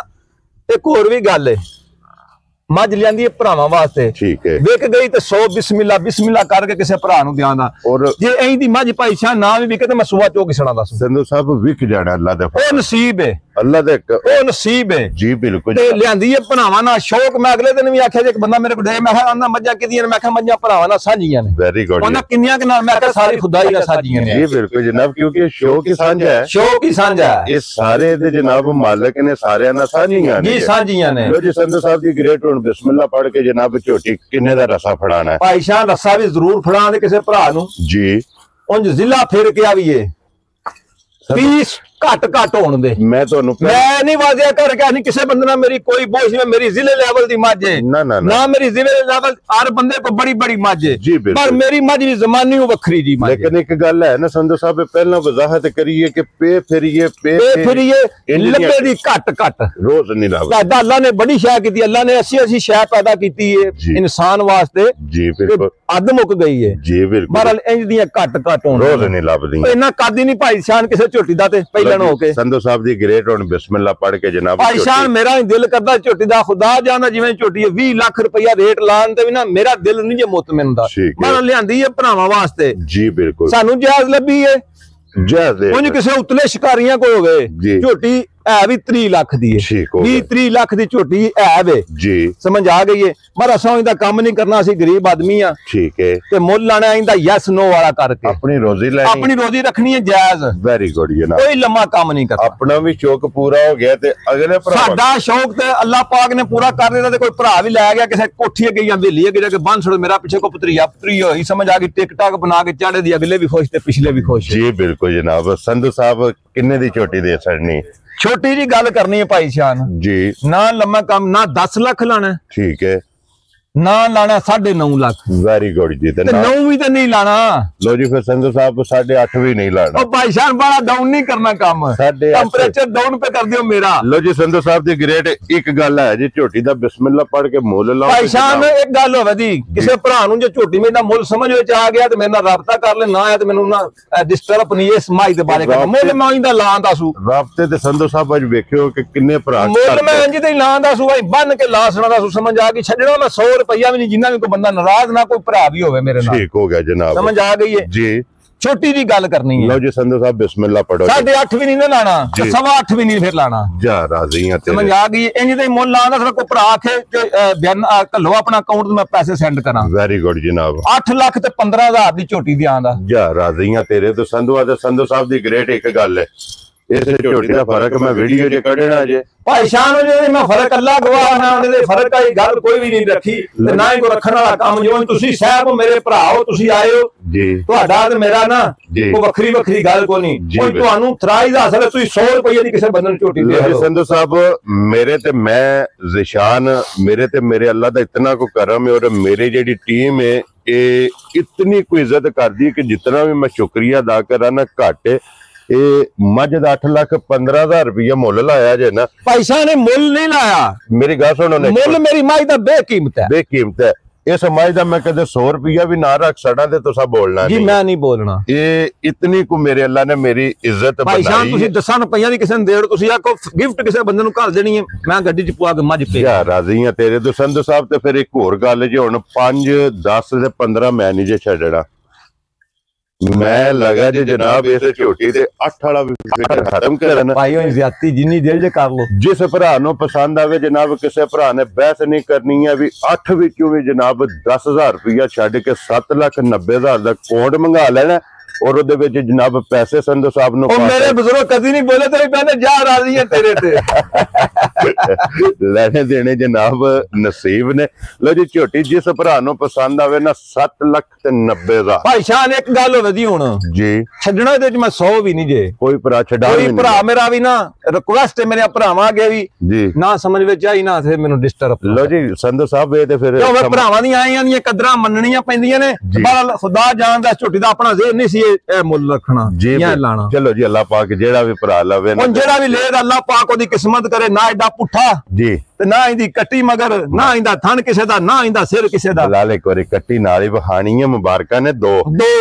Speaker 2: ਇੱਕ ਹੋਰ ਵੀ ਗੱਲ ਹੈ, ਮੱਝ ਲਿਆਂਦੀ ਹੈ ਭਰਾਵਾਂ ਵਾਸਤੇ।
Speaker 1: ਠੀਕ ਹੈ।
Speaker 2: ਵਿਕ ਗਈ ਤੇ 100 ਬਿਸਮਿਲ੍ਲਾ ਬਿਸਮਿਲ੍ਲਾ ਕਰਕੇ ਕਿਸੇ ਭਰਾ ਨੂੰ ਦਿਆਂ ਦਾ। ਜੇ ਐਂ ਦੀ ਮੱਝ ਭਾਈ ਸ਼ਾਹ ਨਾ ਵੀ ਵਿਕੇ ਤੇ ਮੈਂ ਸੂਆ ਚੋ ਕਿਸਣਾ ਦੱਸ।
Speaker 1: ਸੰਧੂ ਸਾਹਿਬ ਵਿਕ ਜਾਣਾ ਅੱਲਾ ਦੇ
Speaker 2: ਉਹ ਨਸੀਬ ਹੈ,
Speaker 1: ਅੱਲਾ ਦੇ
Speaker 2: ਉਹ ਨਸੀਬ ਹੈ।
Speaker 1: ਜੀ ਬਿਲਕੁਲ।
Speaker 2: ਤੇ ਲਿਆਂਦੀ ਹੈ ਭਰਾਵਾਂ ਨਾਲ ਸ਼ੌਕ। ਮੈਂ ਅਗਲੇ ਦਿਨ ਵੀ ਆਖਿਆ ਜੇ ਇੱਕ ਬੰਦਾ ਮੇਰੇ ਕੋਲ ਦੇ, ਮੈਂ ਕਿਹਾ ਆਂਦਾ ਮੱਝਾਂ ਕਿਹਦੀਆਂ ਨੇ? ਮੈਂ ਕਿਹਾ ਮੱਝਾਂ ਭਰਾਵਾਂ ਨਾਲ ਸਾਂਝੀਆਂ ਨੇ।
Speaker 1: Very good.
Speaker 2: ਉਹਨਾਂ ਕਿੰਨੀਆਂ ਕਿ ਨਾਲ? ਮੈਂ ਕਿਹਾ ਸਾਰੀ ਖੁਦਾਈ ਨਾਲ ਸਾਂਝੀਆਂ ਨੇ।
Speaker 1: ਜੀ ਬਿਲਕੁਲ ਜਨਾਬ, ਕਿਉਂਕਿ ਸ਼ੌਕ ਹੀ ਸਾਂਝਾ ਹੈ।
Speaker 2: ਸ਼ੌਕ ਹੀ ਸਾਂਝਾ ਹੈ।
Speaker 1: ਇਹ ਸਾਰੇ ਦੇ ਜਨਾਬ ਮਾਲਕ ਨੇ, ਸਾਰਿਆਂ ਨਾਲ ਸਾਂਝੀਆਂ ਨੇ।
Speaker 2: ਜੀ ਸਾਂਝੀਆਂ ਨੇ।
Speaker 1: ਲੋ ਜੀ ਸੰਧੂ ਸਾਹਿਬ ਦੀ ਗ੍ਰੇਟ ਹੁਣ ਬਿਸਮਿਲ੍ਲਾ ਪੜ੍ਹ ਕੇ ਜਨਾਬ ਝੋਟੀ ਕਿੰਨੇ ਦਾ ਰਸਾ ਫੜਾਣਾ ਹੈ?
Speaker 2: ਭਾਈ ਸ਼ਾਹ ਰਸਾ ਵੀ ਜ਼ਰੂਰ ਫੜਾ ਦੇ ਕਿਸੇ ਭਰਾ ਨੂੰ
Speaker 1: ਜੀ।
Speaker 2: ਉਂਝ ਜ਼ਿਲ੍ਹਾ ਫਿਰ ਕੇ ਆਵੀਏ, ਪੀਸ ਘੱਟ ਹੋਣ ਦੇ।
Speaker 1: ਮੈਂ ਤੁਹਾਨੂੰ
Speaker 2: ਮੈਂ ਨਹੀਂ ਵਾਜਿਆ ਕਰਕੇ ਨਹੀਂ ਕਿਸੇ ਬੰਦੇ ਨਾਲ ਮੇਰੀ ਕੋਈ ਬੋਝ ਨਹੀਂ। ਮੇਰੀ ਜ਼ਿਲ੍ਹੇ ਲੈਵਲ ਦੀ ਮੱਝ ਹੈ ਨਾ ਮੇਰੀ ਜ਼ਿਲ੍ਹੇ ਲੈਵਲ ਹਰ ਬੰਦੇ ਕੋ ਬੜੀ ਮੱਝ ਹੈ, ਪਰ ਮੇਰੀ ਮੱਝ ਦੀ ਜ਼ਮਾਨੀ ਉਹ ਵੱਖਰੀ ਜੀ ਮੱਝ।
Speaker 1: ਲੇਕਿਨ ਇੱਕ ਗੱਲ ਹੈ ਨਾ ਸੰਧੂ ਸਾਹਿਬ, ਪਹਿਲਾਂ ਵਜ਼ਾਹਤ ਕਰੀਏ ਕਿ ਪੇ ਫਿਰੀਏ
Speaker 2: ਲੱਭੇ ਦੀ ਘੱਟ
Speaker 1: ਰੋਜ਼ ਨਹੀਂ ਲਾਵੇ।
Speaker 2: ਅੱਲਾ ਨੇ ਬੜੀ ਸ਼ੈ ਕੀਤੀ, ਅੱਲਾ ਨੇ ਅਸੀਂ ਸ਼ੈ ਪੈਦਾ ਕੀਤੀ ਹੈ ਇਨਸਾਨ ਵਾਸਤੇ।
Speaker 1: ਜੀ ਬਿਲਕੁਲ।
Speaker 2: ਅੱਧ ਮੁੱਕ ਗਈ ਹੈ।
Speaker 1: ਜੀ ਬਿਲਕੁਲ।
Speaker 2: ਬਹਰਹਾਲ ਇੰਜ ਦੀਆਂ ਘੱਟ ਹੋਣ,
Speaker 1: ਰੋਜ਼ ਨਹੀਂ ਲੱਭਦੀਆਂ।
Speaker 2: ਇੰਨਾ ਕਾਦੀ ਨਹੀਂ ਭਾਈ ਸ਼ਾਨ ਕਿਸੇ ਝੋਟੀ ਦਾ ਤੇ ਪਹਿਲਾਂ ਹੋ ਕੇ।
Speaker 1: ਸੰਧੂ ਸਾਹਿਬ ਦੀ ਗ੍ਰੇਟ ਹੁਣ ਬਿਸਮਿਲ੍ਲਾ ਪੜ੍ਹ ਕੇ ਜਨਾਬ
Speaker 2: ਭਾਈ ਸ਼ਾਨ ਮੇਰਾ ਹੀ ਦਿਲ ਕਰਦਾ ਝੋਟੀ ਦਾ, ਖੁਦਾ ਜਾਣਦਾ ਜਿਵੇਂ ਝੋਟੀ 20 ਲੱਖ ਰੁਪਇਆ ਰੇਟ ਲਾਣ ਤੇ ਵੀ ਨਾ ਮੇਰਾ ਦਿਲ ਨਹੀਂ ਜੇ ਮੁਤਮਿਨ ਦਾ। ਮੈਂ ਲਿਆਂਦੀ ਹੈ ਭਰਾਵਾਂ ਵਾਸਤੇ।
Speaker 1: ਜੀ ਬਿਲਕੁਲ।
Speaker 2: ਸਾਨੂੰ ਜਾਇਜ਼ ਲੱਭੀ ਹੈ,
Speaker 1: ਜਾਇਜ਼
Speaker 2: ਉਂਝ ਕਿਸੇ ਉਤਲੇ ਸ਼ਿਕਾਰੀਆਂ ਕੋਲ ਹੋਵੇ ਝੋਟੀ ਹੈ ਵੀ 30 ਲੱਖ ਦੀ ਹੈ, 20-30 ਲੱਖ ਦੀ ਝੋਟੀ ਹੈ ਵੇ। ਜੀ ਸਮਝ ਆ ਗਈ ਹੈ। ਪਰ ਅਸਾਂ ਇਹਦਾ ਕੰਮ ਨਹੀਂ ਕਰਨਾ, ਅਸੀਂ ਗਰੀਬ ਆਦਮੀ ਆ।
Speaker 1: ਠੀਕ ਹੈ।
Speaker 2: ਤੇ ਮੁੱਲ ਲਾਣਾ ਇਹਦਾ ਯੈਸ ਨੋ ਵਾਲਾ ਕਰਕੇ
Speaker 1: ਆਪਣੀ ਰੋਜ਼ੀ ਲੈਣੀ,
Speaker 2: ਆਪਣੀ ਰੋਜ਼ੀ ਰੱਖਣੀ ਹੈ ਜਾਇਜ਼।
Speaker 1: ਵੈਰੀ ਗੁੱਡ ਜਨਾਬ।
Speaker 2: ਕੋਈ ਲੰਮਾ ਕੰਮ ਨਹੀਂ ਕਰਨਾ।
Speaker 1: ਆਪਣਾ ਵੀ ਸ਼ੌਕ ਪੂਰਾ ਹੋ ਗਿਆ ਤੇ ਅਗਲੇ ਭਰਾ
Speaker 2: ਸਾਡਾ ਸ਼ੌਕ ਤੇ ਅੱਲਾਹ ਪਾਕ ਨੇ ਪੂਰਾ ਕਰ ਦਿੱਤਾ। ਤੇ ਕੋਈ ਭਰਾ ਵੀ ਲੈ ਗਿਆ ਕਿਸੇ ਕੋਠੀ ਅੱਗੇ ਜਾਂ ਹਵੇਲੀ ਅੱਗੇ ਜਾ ਕੇ ਬੰਨ ਛੜੋ, ਮੇਰਾ ਪਿੱਛੇ ਕੋ ਪੁੱਤਰੀ ਹੋਈ, ਸਮਝ ਆ ਗਈ। ਟਿਕਟਾਕ ਬਣਾ ਕੇ ਚਾੜੇ ਦੀ ਅਗਲੇ ਵੀ ਖੁਸ਼ ਤੇ ਪਿਛਲੇ ਵੀ ਖੁਸ਼।
Speaker 1: ਜੀ ਬਿਲਕੁਲ ਜਨਾਬ। ਸੰਧੂ ਸਾਹਿਬ ਕਿੰਨੇ ਦੀ ਝੋਟੀ ਦੇ ਛੜਨੀ?
Speaker 2: ਛੋਟੀ ਜੀ ਗੱਲ ਕਰਨੀ ਹੈ ਭਾਈ ਸ਼ਾਨ
Speaker 1: ਜੀ।
Speaker 2: ਨਾ ਲੰਮਾ ਕੰਮ, ਨਾ 10 ਲੱਖ ਲਾਣਾ।
Speaker 1: ਠੀਕ ਹੈ।
Speaker 2: ਨਾ ਲਾਣਾ 9.5 ਲੱਖ।
Speaker 1: ਵੈਰੀ ਗੁੱਡ ਜੀ।
Speaker 2: ਤੇ 9 ਵੀ ਤਾਂ ਨਹੀਂ ਲਾਣਾ।
Speaker 1: ਲੋ ਜੀ ਫਿਰ ਸੰਧੂ ਸਾਹਿਬ 8.5 ਵੀ ਨਹੀਂ ਲਾਣਾ।
Speaker 2: ਉਹ ਭਾਈ ਸ਼ਾਨ ਬੜਾ ਡਾਊਨ ਨਹੀਂ ਕਰਨਾ ਕੰਮ, ਟੈਂਪਰੇਚਰ ਡਾਊਨ ਪੇ ਕਰ ਦਿਓ ਮੇਰਾ।
Speaker 1: ਲੋ ਜੀ ਸੰਧੂ ਸਾਹਿਬ ਦੀ ਗ੍ਰੇਟ ਇੱਕ ਗੱਲ ਹੈ ਜੀ, ਝੋਟੀ ਦਾ ਬਿਸਮਿਲ੍ਲਾ ਪੜ੍ਹ ਕੇ ਮੁੱਲ ਲਾਓ।
Speaker 2: ਭਾਈ ਸ਼ਾਨ ਇੱਕ ਗੱਲ ਹੋਵੇ ਦੀ, ਕਿਸੇ ਭਰਾ ਨੂੰ ਜੇ ਝੋਟੀ ਮੇਂ ਦਾ ਮੁੱਲ ਸਮਝ ਵਿੱਚ ਆ ਗਿਆ ਤੇ ਮੇਰੇ ਨਾਲ ਰਾਬਤਾ ਕਰ ਲੈ, ਨਾ ਆਇਆ ਤੇ ਮੈਨੂੰ ਨਾ ਡਿਸਟਰਬ ਨਹੀਂ ਇਸ ਮਾਈ ਦੇ ਬਾਰੇ ਕਰ। ਮੁੱਲ ਮੈਂ ਇਹਦਾ ਲਾਂ ਦੱਸੂ
Speaker 1: ਰਾਬਤੇ ਤੇ ਸੰਧੂ ਸਾਹਿਬ ਅੱਜ ਵੇਖਿਓ ਕਿ ਕਿੰਨੇ ਭਰਾ
Speaker 2: ਮੁੱਲ ਮੈਂ ਇੰਜ ਤੇ ਲਾਂ ਦੱਸੂ ਭਾਈ, ਬੰਨ ਕੇ ਲਾਸਣਾ ਦੱਸੂ। ਸਮਝ ਆ ਗਈ। ਛੱਡਣਾ ਮੈਂ 100 ਰੁਪਇਆ ਵੀ ਨਹੀਂ, ਜਿੰਨਾ ਵੀ ਕੋਈ ਬੰਦਾ ਨਾਰਾਜ਼ ਨਾ ਕੋਈ ਭਰਾ ਵੀ ਹੋਵੇ ਮੇਰੇ ਨਾਲ।
Speaker 1: ਠੀਕ ਹੋ ਗਿਆ ਜਨਾਬ।
Speaker 2: ਸਮਝ ਆ ਗਈ ਹੈ
Speaker 1: ਜੀ।
Speaker 2: ਛੋਟੀ ਜੀ ਗੱਲ ਕਰਨੀ ਹੈ।
Speaker 1: ਲਓ ਜੀ ਸੰਧੂ ਸਾਹਿਬ ਬਿਸਮਿਲ੍ਲਾ ਪੜੋ।
Speaker 2: 8.5 ਵੀ ਨਹੀਂ ਲਾਣਾ, 8.25 ਵੀ ਨਹੀਂ ਫਿਰ ਲਾਣਾ।
Speaker 1: ਜਾ ਰਾਜ਼ੀ ਆ ਤੇਰੇ।
Speaker 2: ਸਮਝ ਆ ਗਈ। ਇੰਜ ਦੇ ਮੁੱਲ ਆਂਦਾ ਸਾਡਾ ਕੋਈ ਭਰਾ ਆਖੇ ਕਿ ਬਿਆਨ ਘੱਲੋ ਆਪਣਾ ਅਕਾਊਂਟ ਤੇ ਮੈਂ ਪੈਸੇ ਸੈਂਡ ਕਰਾਂ।
Speaker 1: ਵੈਰੀ ਗੁੱਡ ਜਨਾਬ।
Speaker 2: 8 ਲੱਖ ਤੇ 15,000 ਦੀ ਝੋਟੀ ਦੀ ਆਂਦਾ।
Speaker 1: ਜਾ ਰਾਜ਼ੀ ਆ ਤੇਰੇ ਤੋਂ ਸੰਧੂ ਆ। ਤੇ ਸੰਧੂ ਸਾਹਿਬ ਦੀ ਗ੍ਰੇਟ ਇੱਕ ਗੱਲ ਹੈ, ਇਸ ਝੋਟੀ ਦਾ ਫਰਕ ਮੈਂ ਵੀਡੀਓ 'ਚ ਕੱਢਣਾ ਜੇ।
Speaker 2: ਭਾਈ ਸ਼ਾਨ ਜਿਹੜੇ ਮੈਂ ਫਰਕ ਅੱਲਾ ਗਵਾਹ ਨਾ, ਉਹਦੇ ਫਰਕ ਆਈ ਗੱਲ ਕੋਈ ਵੀ ਨਹੀਂ ਰੱਖੀ ਤੇ ਨਾ ਹੀ ਕੋਈ ਰੱਖਣ ਵਾਲਾ ਕੰਮ। ਜਿਵੇਂ ਤੁਸੀਂ ਸਾਹਿਬ ਮੇਰੇ ਭਰਾ ਹੋ, ਤੁਸੀਂ ਆਏ ਹੋ
Speaker 1: ਜੀ,
Speaker 2: ਤੁਹਾਡਾ ਤੇ ਮੇਰਾ ਨਾ ਕੋਈ ਵੱਖਰੀ ਗੱਲ ਕੋਈ ਨਹੀਂ। ਕੋਈ ਤੁਹਾਨੂੰ ਤਰਾਈਜ਼ ਹਾਸਲ ਹੈ, ਤੁਸੀਂ 100 ਰੁਪਏ ਦੀ ਕਿਸੇ ਬੰਦੇ ਨੂੰ ਝੋਟੀ ਦੇ ਦਿਓ।
Speaker 1: ਸੰਧੂ ਸਾਹਿਬ ਮੇਰੇ ਤੇ ਮੈਂ ਜ਼ਿਸ਼ਾਨ, ਮੇਰੇ ਤੇ ਮੇਰੇ ਅੱਲਾ ਦਾ ਇਤਨਾ ਕੋ ਕਰਮ ਹੈ, ਔਰ ਮੇਰੀ ਜਿਹੜੀ ਟੀਮ ਹੈ ਇਹ ਇਤਨੀ ਕੋ ਇੱਜ਼ਤ ਕਰਦੀ ਹੈ ਕਿ ਜਿਤਨਾ ਵੀ ਮੈਂ ਸ਼ੁਕਰੀਆ ਅਦਾ ਕਰਾਂ ਨਾ ਘੱਟ। ਇਹ ਮੱਝ ਦਾ 8,15,000 ਰੁਪਇਆ ਮੁੱਲ ਲਾਇਆ ਜੇ ਨਾ।
Speaker 2: ਭਾਈ ਸਾਹਿਬ ਨੇ ਮੁੱਲ ਨਹੀਂ ਲਾਇਆ,
Speaker 1: ਮੇਰੀ ਗੱਲ ਸੁਣੋ।
Speaker 2: ਮੁੱਲ ਮੇਰੀ ਮੱਝ ਦਾ ਬੇਕੀਮਤ ਹੈ,
Speaker 1: ਬੇਕੀਮਤ ਹੈ। ਇਸ ਮੱਝ ਦਾ ਮੈਂ ਕਦੇ 100 ਰੁਪਇਆ ਵੀ ਨਾ ਰੱਖ ਸਕਦਾ ਤੇ ਤੁਸੀਂ ਬੋਲਣਾ
Speaker 2: ਜੀ, ਮੈਂ ਨਹੀਂ ਬੋਲਣਾ।
Speaker 1: ਇਹ ਇਤਨੀ ਕੋ ਮੇਰੇ ਅੱਲਾ ਨੇ ਮੇਰੀ ਇੱਜ਼ਤ
Speaker 2: ਭਾਈ ਸਾਹਿਬ ਤੁਸੀਂ 10 ਰੁਪਈਆ ਦੀ ਕਿਸੇ ਨੂੰ ਦੇੜ, ਤੁਸੀਂ ਆਖੋ ਗਿਫਟ ਕਿਸੇ ਬੰਦੇ ਨੂੰ ਘੱਲ ਦੇਣੀ ਹੈ, ਮੈਂ ਗੱਡੀ 'ਚ ਪਵਾ ਕੇ ਮੱਝ ਭੇਜ।
Speaker 1: ਯਾਰ ਰਾਜ਼ੀ ਆ ਤੇਰੇ ਤੋਂ ਸੰਧੂ ਸਾਹਿਬ। ਤੇ ਫਿਰ ਇੱਕ ਹੋਰ ਗੱਲ ਜੇ ਹੁਣ 5, 10 ਤੇ 15 ਮੈਂ ਨਹੀਂ ਜੇ ਛੱਡਣਾ। ਮੈਂ ਲਗਾ ਜੇ ਜਨਾਬ ਇਸ ਝੋਟੀ ਤੇ 8 ਵਾਲਾ ਵੀ ਖਤਮ ਕਰਨ।
Speaker 2: ਭਾਈ ਹੋਈ ਜ਼ਿਆਦਤੀ ਜਿੰਨੀ ਦਿਲ ਜੇ ਕਰ ਲੋ।
Speaker 1: ਜਿਸ ਭਰਾ ਨੂੰ ਪਸੰਦ ਆਵੇ ਜਨਾਬ, ਕਿਸੇ ਭਰਾ ਨੇ ਬਹਿਸ ਨਹੀਂ ਕਰਨੀ ਹੈ ਵੀ 8 ਵਿੱਚੋਂ ਵੀ ਜਨਾਬ 10,000 ਰੁਪਇਆ ਛੱਡ ਕੇ 7,90,000 ਦਾ ਕੋਡ ਮੰਗਾ ਲੈਣਾ, ਔਰ ਉਹਦੇ ਵਿੱਚ ਜਨਾਬ ਪੈਸੇ ਸੰਧੂ ਸਾਹਿਬ ਨੂੰ।
Speaker 2: ਮੇਰੇ ਬਜ਼ੁਰਗ ਕਦੀ ਨਹੀਂ ਬੋਲੇ ਤੇਰੇ ਕਹਿੰਦੇ ਜਾ ਰਾਜ਼ੀ ਹੈ ਤੇਰੇ ਤੇ।
Speaker 1: ਲੈਣੇ ਦੇਣੇ ਜਨਾਬ ਨਸੀਬ ਨੇ। ਲੋ ਜੀ ਝੋਟੀ ਜਿਸ ਭਰਾ ਨੂੰ ਪਸੰਦ ਆਵੇ ਨਾ 7,90,000।
Speaker 2: ਭਾਈ ਸ਼ਾਨ ਇੱਕ ਗੱਲ ਹੋਵੇ ਜੀ ਹੁਣ
Speaker 1: ਜੀ,
Speaker 2: ਛੱਡਣਾ ਇਹਦੇ 'ਚ ਮੈਂ 100 ਵੀ ਨਹੀਂ ਜੇ।
Speaker 1: ਕੋਈ ਭਰਾ ਛੱਡਾ
Speaker 2: ਕੋਈ ਭਰਾ ਮੇਰਾ ਵੀ ਨਾ ਰਿਕੁਐਸਟ ਹੈ ਮੇਰੇ ਭਰਾਵਾਂ ਅੱਗੇ ਵੀ
Speaker 1: ਜੀ,
Speaker 2: ਨਾ ਸਮਝ ਵਿੱਚ ਆਈ ਨਾ ਫਿਰ ਮੈਨੂੰ ਡਿਸਟਰਬ।
Speaker 1: ਲੋ ਜੀ ਸੰਧੂ ਸਾਹਿਬ ਇਹ ਤੇ ਫਿਰ
Speaker 2: ਭਰਾਵਾਂ ਦੀਆਂ ਆਈਆਂ ਦੀਆਂ ਕਦਰਾਂ ਮੰਨਣੀਆਂ ਪੈਂਦੀਆਂ ਨੇ। ਪਰ ਖੁਦਾ ਜਾਣਦਾ ਝੋਟੀ ਦਾ ਆਪਣਾ ਜ਼ੇਨ ਨਹੀਂ ਸੀ ਇਹ ਮੁੱਲ ਰੱਖਣਾ ਜਾਂ ਲਾਣਾ।
Speaker 1: ਚਲੋ ਜੀ ਅੱਲਾਹ ਪਾਕ ਜਿਹੜਾ ਵੀ ਭਰਾ ਲਵੇ ਨਾ,
Speaker 2: ਜਿਹੜਾ ਵੀ ਲੈ ਅੱਲਾਹ ਪਾਕ ਉਹਦੀ ਕਿਸਮਤ ਕਰੇ, ਨਾ ਐਡਾ ਪੁੱਠਾ
Speaker 1: ਜੀ
Speaker 2: ਤੇ ਨਾ ਇਹਦੀ ਕੱਟੀ ਮਗਰ, ਨਾ ਇਹਦਾ ਥਣ ਕਿਸੇ ਦਾ, ਨਾ ਇਹਦਾ ਸਿਰ ਕਿਸੇ ਦਾ।
Speaker 1: ਲਾਲ ਇੱਕ ਵਾਰੀ ਕੱਟੀ ਨਾਲ ਹੀ ਵਹਾਣੀ ਹੈ। ਮੁਬਾਰਕਾਂ ਨੇ ਦੋ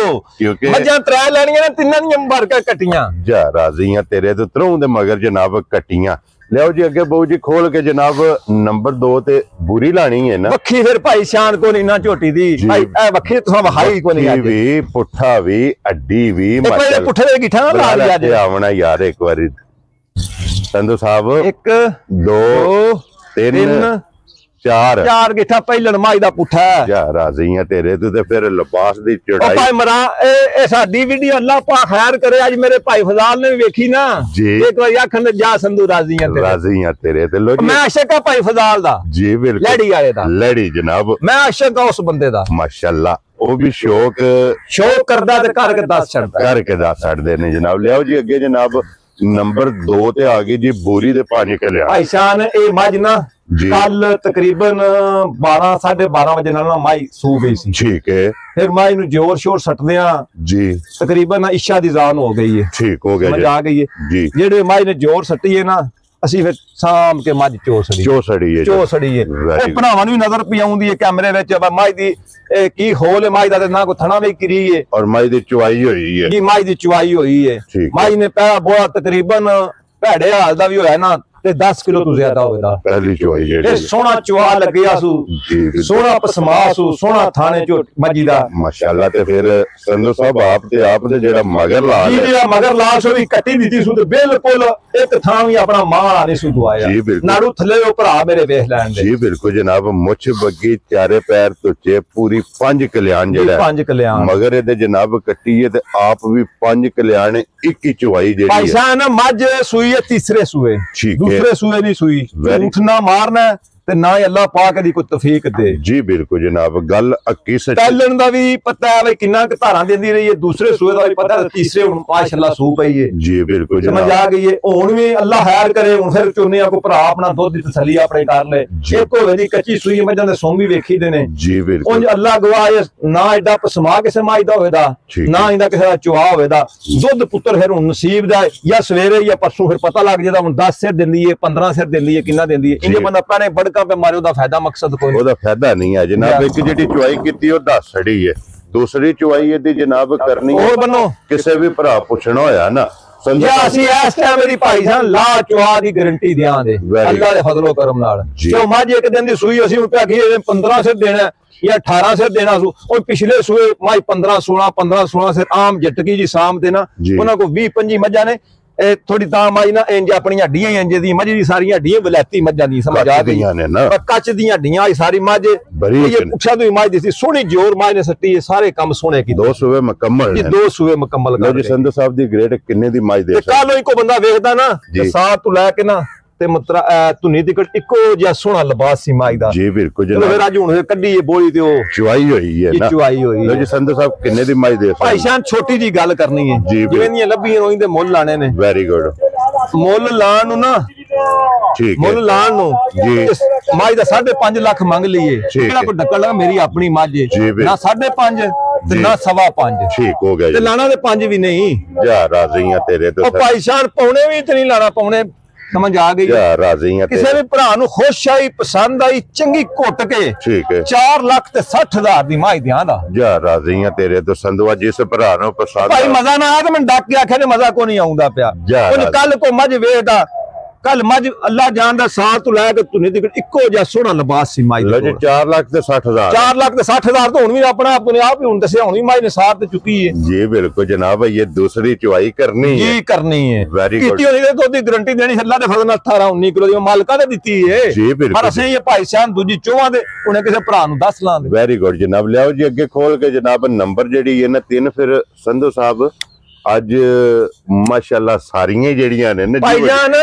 Speaker 1: ਕਿਉਂਕਿ
Speaker 2: ਮੱਝਾਂ 3 ਲੈਣੀਆਂ ਨੇ, 3 ਦੀਆਂ ਮੁਬਾਰਕਾਂ ਕੱਟੀਆਂ।
Speaker 1: ਜਾ ਰਾਜ਼ੀ ਆ ਤੇਰੇ ਤੋਂ ਤਰੋਂ ਦੇ ਮਗਰ ਜਨਾਬ ਕੱਟੀਆਂ। ਲਿਆਓ ਜੀ ਅੱਗੇ ਬਹੂ ਜੀ ਖੋਲ ਕੇ ਜਨਾਬ ਨੰਬਰ 2 ਤੇ ਬੁਰੀ ਲਾਣੀ ਹੈ ਨਾ।
Speaker 2: ਵੱਖੀ ਫਿਰ ਭਾਈ ਸ਼ਾਨ ਕੋ ਨਹੀਂ ਨਾ ਝੋਟੀ ਦੀ ਭਾਈ, ਇਹ ਵੱਖੀ ਤੁਸੀਂ ਵਹਾਈ ਕੋ ਨਹੀਂ।
Speaker 1: ਵੀ ਪੁੱਠਾ ਵੀ ਅੱਡੀ ਵੀ
Speaker 2: ਪੁੱਠੇ ਦੇ ਗਿੱਠਾ ਨਾ ਲਾ ਲਿਆ ਜੇ।
Speaker 1: ਆਵਣਾ ਯਾਰ ਇੱਕ ਵਾਰੀ ਸੰਧੂ ਸਾਹਿਬ। 1 2 3 4
Speaker 2: ਗਿੱਠਾ ਪਹਿਲਣ ਮਾਈ ਦਾ ਪੁੱਠਾ।
Speaker 1: ਜਾ ਰਾਜ਼ੀ ਆ ਤੇਰੇ ਤੋਂ ਤੇ ਫਿਰ ਲਿਬਾਸ ਦੀ ਚੜਾਈ।
Speaker 2: ਭਾਈ ਮਰਾ ਇਹ ਸਾਡੀ ਵੀਡੀਓ ਅੱਲਾਹ ਪਾਕ ਖੈਰ ਕਰੇ। ਅੱਜ ਮੇਰੇ ਭਾਈ ਫਜ਼ਾਲ ਨੇ ਵੇਖੀ ਨਾ, ਇੱਕ ਵਾਰੀ ਆਖਣ ਜਾ ਸੰਧੂ ਰਾਜ਼ੀ ਆ ਤੇਰੇ।
Speaker 1: ਰਾਜ਼ੀ ਆ ਤੇਰੇ ਤੇ। ਲੋ
Speaker 2: ਮੈਂ ਆਸ਼ਕ ਆ ਭਾਈ ਫਜ਼ਾਲ ਦਾ ਜੀ, ਬਿਲਕੁਲ ਲੈੜੀ ਵਾਲੇ ਦਾ।
Speaker 1: ਲੈੜੀ ਜਨਾਬ,
Speaker 2: ਮੈਂ ਆਸ਼ਕ ਆ ਉਸ ਬੰਦੇ ਦਾ
Speaker 1: ਮਾਸ਼ਾਅੱਲਾ। ਉਹ ਵੀ ਸ਼ੌਕ
Speaker 2: ਕਰਦਾ ਤੇ ਕਰਕੇ 10
Speaker 1: ਛੱਡਦੇ ਨੇ ਜਨਾਬ। ਲਿਆਓ ਜੀ ਅੱਗੇ ਜਨਾਬ ਨੰਬਰ 2 ਤੇ ਆ ਗਈ ਜੀ ਬੋਰੀ ਦੇ 5 ਕਿਲਿਆਂ।
Speaker 2: ਭਾਈ ਸ਼ਾਨ ਇਹ ਮੱਝ ਨਾ ਕੱਲ ਤਕਰੀਬਨ 12 12:30 ਵਜੇ ਨਾਲ ਮਾਈ ਸੂ ਗਈ ਸੀ। ਠੀਕ ਹੈ। ਫਿਰ ਮਾਈ ਨੂੰ ਜ਼ੋਰ ਸ਼ੋਰ ਸੱਟਦੇ ਆ ਜੀ, ਤਕਰੀਬਨ ਇਸ਼ਾ ਦੀ ਜ਼ਾਨ ਹੋ ਗਈ ਹੈ। ਠੀਕ ਹੋ ਗਿਆ, ਮਜ਼ਾ ਆ ਗਈ ਹੈ ਜੀ। ਜਿਹੜੇ ਮਾਈ ਨੇ ਜ਼ੋਰ ਸੱਟੀ ਹੈ ਨਾ, ਅਸੀਂ ਫਿਰ ਸਾਮ ਕੇ ਮੱਝ ਚੋ ਸੜੀ ਹੈ। ਇਹ ਭਰਾਵਾਂ ਨੂੰ ਵੀ ਨਜ਼ਰ ਪਈ ਆਉਂਦੀ ਹੈ ਕੈਮਰੇ ਵਿੱਚ। ਮੱਝ ਦੀ ਕੀ ਹੋਲ ਹੈ ਮੱਝ ਦਾ, ਤੇ ਨਾ ਕੋ ਥਣਾ ਵੀ ਕਰੀ ਹੈ, ਔਰ ਮੱਝ ਦੀ ਚੁਆਈ ਹੋਈ ਹੈ ਜੀ। ਮੱਝ ਦੀ ਚੁਆਈ ਹੋਈ ਹੈ। ਮੱਝ ਨੇ ਪਹਿਲਾ ਬੋਲਾ ਤਕਰੀਬਨ ਭੈੜੇ ਹਾਲ ਦਾ ਵੀ ਹੋਇਆ ਨਾ ਤੇ 10 ਕਿਲੋ ਤੋਂ ਜ਼ਿਆਦਾ ਹੋਵੇਗਾ। ਪਹਿਲੀ ਚੁਆਈ ਜਿਹੜੀ ਸੋਹਣਾ ਚੁਆ ਲੱਗਿਆ ਸੂ, ਸੋਹਣਾ ਪਸਮਾ ਸੂ, ਸੋਹਣਾ ਥਾਣੇ ਚੋ ਮੱਜੀ ਦਾ ਮਾਸ਼ਾਅੱਲਾ। ਤੇ ਫਿਰ ਸੰਧੂ ਸਾਹਿਬ ਆਪ ਦੇ ਜਿਹੜਾ ਮਗਰ ਲਾਲ ਜਿਹੜਾ ਮਗਰ ਲਾਲ ਸੋ ਵੀ ਕੱਟੀ ਦਿੱਤੀ ਸੂ ਤੇ ਬਿਲਕੁਲ ਇੱਕ ਥਾਂ ਵੀ ਆਪਣਾ ਮਾਂ ਨਹੀਂ ਸੂ ਦਵਾਇਆ। ਨਾੜੂ ਥੱਲੇ ਉਹ ਭਰਾ ਮੇਰੇ ਵੇਖ ਲੈਣ ਦੇ ਜੀ। ਬਿਲਕੁਲ ਜਨਾਬ, ਮੁੱਛ ਬੱਗੀ, ਚਾਰੇ ਪੈਰ ਤੁੱਚੇ, ਪੂਰੀ 5 ਕਲਿਆਣ ਜਿਹੜਾ 5 ਕਲਿਆਣ ਮਗਰ ਇਹਦੇ ਜਨਾਬ ਕੱਟੀ ਹੈ ਤੇ ਆਪ ਵੀ 5 ਕਲਿਆਣ, ਇੱਕ ਹੀ ਚੁਆਈ ਜਿਹੜੀ ਭਾਈ ਸਾਹਿਬ ਮੱਝ ਸੂਈ ਹੈ ਤੀਸਰੇ ਸੂਏ, दूसरे सूए नहीं सुई। ऊठ ना मारना ਤੇ ਨਾ ਹੀ ਅੱਲਾਹ ਪਾਕ ਦੀ ਕੋਈ ਤੌਫੀਕ ਦੇ ਜੀ। ਬਿਲਕੁਲ ਜਨਾਬ, ਗੱਲ ਅੱਕੀ ਸੱਚ। ਪਹਿਲਣ ਦਾ ਵੀ ਪਤਾ ਹੈ ਬਈ ਕਿੰਨਾ ਕੁ ਧਾਰਾਂ ਦਿੰਦੀ ਰਹੀ ਹੈ, ਦੂਸਰੇ ਸੂਏ ਦਾ ਵੀ ਪਤਾ ਹੈ, ਤੀਸਰੇ ਹੁਣ ਮਾਸ਼ਾਅੱਲਾ ਸੂ ਪਈ ਹੈ ਜੀ। ਬਿਲਕੁਲ ਜਨਾਬ, ਸਮਝ ਆ ਗਈ ਹੈ। ਹੁਣ ਵੀ ਅੱਲਾਹ ਖੈਰ ਕਰੇ, ਹੁਣ ਫਿਰ ਚੋਨਿਆਂ ਕੋ ਭਰਾ ਆਪਣਾ ਦੁੱਧ ਦੀ ਤਸੱਲੀ ਆਪਣੇ ਕਰ ਲੈ। ਇੱਕ ਹੋਵੇ ਦੀ ਕੱਚੀ ਸੂਈ ਮੱਝਾਂ ਦੇ ਸੋਮ ਵੀ ਵੇਖੀ ਦੇ ਨੇ ਜੀ। ਬਿਲਕੁਲ ਉਂਝ ਅੱਲਾਹ ਗਵਾਹ ਨਾ ਐਡਾ ਪਸਮਾ ਕਿਸੇ ਮਾਈ ਦਾ ਹੋਵੇਦਾ, ਨਾ ਇਹਦਾ ਕਿਸੇ ਦਾ ਚੁਆ ਹੋਵੇਦਾ। ਦੁੱਧ ਪੁੱਤਰ ਫਿਰ ਹੁਣ ਨਸੀਬ ਦਾ ਜਾਂ ਸਵੇਰੇ ਜਾਂ ਪਰਸੋਂ ਫਿਰ ਪਤਾ ਲੱਗ ਜਾਂਦਾ। ਹੁਣ 10 ਸਿਰ ਦਿੰਦੀ ਹੈ, 15 ਸਿਰ ਦਿੰਦੀ ਹੈ, ਕਿੰਨਾ ਦਿੰਦੀ ਹੈ। ਇੰਨੇ ਬੰਦਾ ਆਪਣੇ ਬੜਕਾਂ पे मारे ਉਹਦਾ ਫਾਇਦਾ ਮਕਸਦ ਕੋਈ ਉਹਦਾ ਫਾਇਦਾ ਨਹੀਂ ਹੈ ਜਨਾਬ। ਇੱਕ ਜਿਹੜੀ ਚੁਆਈ ਕੀਤੀ ਉਹ 10 ਸੜੀ ਹੈ, ਦੂਸਰੀ ਚੁਆਈ ਇਹਦੀ ਜਨਾਬ ਕਰਨੀ ਹੋਰ ਬੰਨੋ। ਕਿਸੇ ਵੀ ਭਰਾ ਪੁੱਛਣਾ ਹੋਇਆ ਨਾ ਅਸੀਂ ਇਸ ਟਾਈਮ ਮੇਰੀ ਭਾਈ ਜਾਨ ਲਾ ਚਵਾ ਦੀ ਗਾਰੰਟੀ ਦਿਆਂਗੇ ਅੱਲਾ ਦੇ ਫਜ਼ਲੋ ਕਰਮ ਨਾਲ। ਕਿਉਂ ਮੱਝ ਇੱਕ ਦਿਨ ਦੀ ਸੂਈ ਅਸੀਂ ਉੱਤੇ ਆਖੀ 15 ਸਿਰ ਦੇਣਾ ਜਾਂ 18 ਸਿਰ ਦੇਣਾ ਸੂ ਉਹ ਪਿਛਲੇ ਸੂਏ ਮੱਝ 15-16 ਸਿਰ ਆਮ ਜੱਟਕੀ ਜੀ ਸਾਮ ਦੇ ਨਾ ਉਹਨਾਂ ਕੋਲ 20-25 ਮੱਝਾਂ ਨੇ ਥੋੜੀ ਤਾਂ ਮੱਝ ਨਾ ਇੰਜ ਆਪਣੀਆਂ ਹੱਡੀਆਂ ਇੰਜ ਦੀ ਮੱਝ ਦੀ ਸਾਰੀਆਂ ਹੱਡੀਆਂ ਬਲੈਤੀ ਮੱਝਾਂ ਦੀ ਸਮਝ ਆ ਗਈ ਪਰ ਕੱਚ ਦੀਆਂ ਹੱਡੀਆਂ ਸਾਰੀ ਮੱਝ ਇਹ ਪੁੱਛਾ ਤੋਂ ਮੱਝ ਦੀ ਸੋਹਣੀ ਜੋਰ ਮੱਝ ਨੇ ਸੱਟੀ ਸਾਰੇ ਕੰਮ ਸੋਹਣੇ ਕੀ
Speaker 1: 2 ਸੂਏ ਮੁਕੰਮਲ
Speaker 2: ਜੀ 2 ਸੂਏ ਮੁਕੰਮਲ ਕਰ
Speaker 1: ਜੀ। ਸੰਧੂ ਸਾਹਿਬ ਦੀ ਗ੍ਰੇਡ ਕਿੰਨੇ ਦੀ ਮੱਝ ਦੇ
Speaker 2: ਕੱਲ ਇੱਕੋ ਬੰਦਾ ਵੇਖਦਾ ਨਾ ਤੇ ਸਾਹ ਤੋਂ ਲੈ ਕੇ ਨਾ ਤੇ ਮਤਰਾ ਧੁਨੀ ਦੀ ਇੱਕੋ ਜਿਹਾ ਸੋਹਣਾ ਲਿਬਾਸ ਸੀ ਮਾਈ ਦਾ
Speaker 1: ਜੀ ਬਿਲਕੁਲ
Speaker 2: ਚਲੋ ਫਿਰ ਅੱਜ ਹੁਣ ਕੱਢੀ ਇਹ ਬੋਲੀ ਤੇ ਉਹ
Speaker 1: ਚੁਆਈ ਹੋਈ ਹੈ ਨਾ
Speaker 2: ਚੁਆਈ ਹੋਈ
Speaker 1: ਲੋ ਜੀ। ਸੰਧੂ ਸਾਹਿਬ ਕਿੰਨੇ ਦੀ ਮੱਝ ਦੇ
Speaker 2: ਭਾਈ ਸ਼ਾਨ ਛੋਟੀ ਜੀ ਗੱਲ ਕਰਨੀ ਹੈ ਜਿਵੇਂ ਦੀਆਂ ਲੱਭੀਆਂ ਹੋਈ ਤੇ ਮੁੱਲ ਲਾਣੇ ਨੇ
Speaker 1: ਵੈਰੀ ਗੁੱਡ
Speaker 2: ਮੁੱਲ ਲਾਣ ਨੂੰ ਨਾ
Speaker 1: ਠੀਕ
Speaker 2: ਮੁੱਲ ਲਾਣ ਨੂੰ ਜੀ ਮੱਝ ਦਾ 5.5 ਲੱਖ ਮੰਗ ਲਈਏ ਕਿਹੜਾ ਕੋਈ ਡੱਕਣ ਲਗਾ ਮੇਰੀ ਆਪਣੀ ਮੱਝ ਨਾ 5.5 ਤੇ ਨਾ 5.5
Speaker 1: ਠੀਕ ਹੋ ਗਿਆ
Speaker 2: ਤੇ ਲਾਣਾ ਤੇ 5 ਵੀ ਨਹੀਂ
Speaker 1: ਜਾ ਰਾਜ਼ੀਆਂ ਤੇਰੇ ਤੋਂ
Speaker 2: ਉਹ ਭਾਈ ਸ਼ਾਨ ਪੌਣੇ ਵੀ ਤੇ ਨਹੀਂ ਲਾਣਾ ਪੌਣੇ ਸਮਝ ਆ ਗਈ
Speaker 1: ਜਾ ਰਾਜ਼ੀਆਂ
Speaker 2: ਕਿਸੇ ਵੀ ਭਰਾ ਨੂੰ ਖੁਸ਼ ਆਈ ਪਸੰਦ ਆਈ ਚੰਗੀ ਘੁੱਟ ਕੇ
Speaker 1: ਠੀਕ ਹੈ
Speaker 2: 4 ਲੱਖ ਤੇ 60,000 ਦੀ ਮੱਝ ਦਿਆਂ ਦਾ
Speaker 1: ਜਾ ਰਾਜ਼ੀਆਂ ਤੇਰੇ ਤੋਂ ਸੰਧੂਆ ਜਿਸ ਭਰਾ ਨੂੰ ਪਸੰਦ
Speaker 2: ਭਾਈ ਮਜ਼ਾ ਨਾ ਆਇਆ ਤੇ ਮੈਂ ਡੱਕ ਕੇ ਆਖਿਆ ਨੇ ਮਜ਼ਾ ਕੋ ਨਹੀਂ ਆਉਂਦਾ ਪਿਆ ਉਹ ਕੱਲ ਕੋ ਮੱਝ ਵੇਖਦਾ ਕੱਲ ਮੱਝ ਅੱਲਾ ਜਾਣਦਾ ਸਾਲ ਤੋਂ ਲੈ ਕੇ ਧੁਨੀ ਦੀ ਇੱਕੋ ਜਿਹਾ ਸੋਹਣਾ ਲਿਬਾਸ ਸੀ ਮੱਝ
Speaker 1: ਲੋ ਜੀ 4 ਲੱਖ ਤੇ 60,000
Speaker 2: 4 ਲੱਖ ਤੇ 60,000 ਤਾਂ ਹੁਣ ਵੀ ਆਪਣਾ ਆਪ ਹੀ ਹੁਣ ਦੱਸਿਆ ਹੁਣ ਵੀ ਮੱਝ ਨੇ ਸਾਰ ਤੇ ਚੁੱਕੀ ਹੈ
Speaker 1: ਜੀ ਬਿਲਕੁਲ ਜਨਾਬ ਇਹ ਦੂਸਰੀ ਚੁਆਈ ਕਰਨੀ ਹੈ
Speaker 2: ਜੀ ਕਰਨੀ ਹੈ
Speaker 1: ਵੈਰੀ ਗੁੱਡ
Speaker 2: ਕੀਤੀ ਹੋਣੀ ਤੇ ਉਹਦੀ ਗਾਰੰਟੀ ਦੇਣੀ ਅੱਲਾ ਦੇ ਫਜ਼ਲ ਨਾਲ 18-19 ਕਿਲੋ ਦੀ ਮਾਲਕਾਂ ਨੇ ਦਿੱਤੀ ਹੈ
Speaker 1: ਜੀ ਬਿਲਕੁਲ
Speaker 2: ਪਰ ਅਸੀਂ ਇਹ ਭਾਈ ਸਾਹਿਬ ਦੂਜੀ ਚੋਹਾਂ ਦੇ ਉਹਨੇ ਕਿਸੇ ਭਰਾ ਨੂੰ ਦੱਸ ਲਾਂਗੇ
Speaker 1: ਵੈਰੀ ਗੁੱਡ ਜਨਾਬ ਲਿਆਓ ਜੀ ਅੱਗੇ ਖੋਲ ਕੇ ਜਨਾਬ ਨੰਬਰ ਜਿਹੜੀ ਹੈ ਨਾ 3 ਫਿਰ ਸੰਧੂ ਸਾਹਿਬ ਅੱਜ ਮਾਸ਼ਾਅੱਲਾ ਸਾਰੀਆਂ ਜਿਹੜੀਆਂ ਨੇ
Speaker 2: ਭਾਈ ਜਾਨ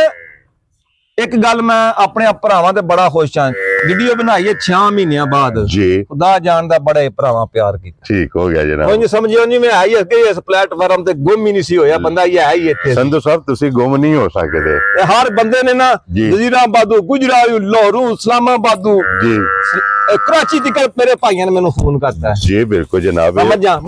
Speaker 2: ਇੱਕ ਗੱਲ ਮੈਂ ਆਪਣੇ ਭਰਾਵਾਂ ਤੇ ਬੜਾ ਖੁਸ਼ ਹਾਂ ਵੀਡੀਓ ਬਣਾਈ ਹੈ 6 ਮਹੀਨਿਆਂ ਬਾਅਦ
Speaker 1: ਜੀ
Speaker 2: ਖੁਦਾ ਜਾਣਦਾ ਬੜੇ ਭਰਾਵਾਂ ਪਿਆਰ ਕੀਤਾ
Speaker 1: ਠੀਕ ਹੋ ਗਿਆ ਜਨਾਬ
Speaker 2: ਉਹ ਸਮਝਿਓ ਨਹੀਂ ਮੈਂ ਆਈ ਕਿ ਇਸ ਪਲੇਟਫਾਰਮ ਤੇ ਗੁੰਮ ਹੀ ਨਹੀਂ ਸੀ ਹੋਇਆ ਬੰਦਾ ਇਹ ਹੈ ਹੀ ਇੱਥੇ
Speaker 1: ਸੰਧੂ ਸਾਹਿਬ ਤੁਸੀਂ ਗੁੰਮ ਨਹੀਂ ਹੋ ਸਕਦੇ
Speaker 2: ਹਰ ਬੰਦੇ ਨੇ ਨਾ ਜਜ਼ੀਰਾਬਾਦੂ ਗੁਜਰਾਤ ਲਾਹੌਰ ਇਸਲਾਮਾਬਾਦੂ ਜੀ ਕਰਾਚੀ ਤੱਕ ਮੇਰੇ ਭਾਈਆਂ ਨੇ ਮੈਨੂੰ ਫੋਨ ਕਰਤਾ
Speaker 1: ਜੀ ਬਿਲਕੁਲ ਜਨਾਬ
Speaker 2: ਮੱਝਾਂ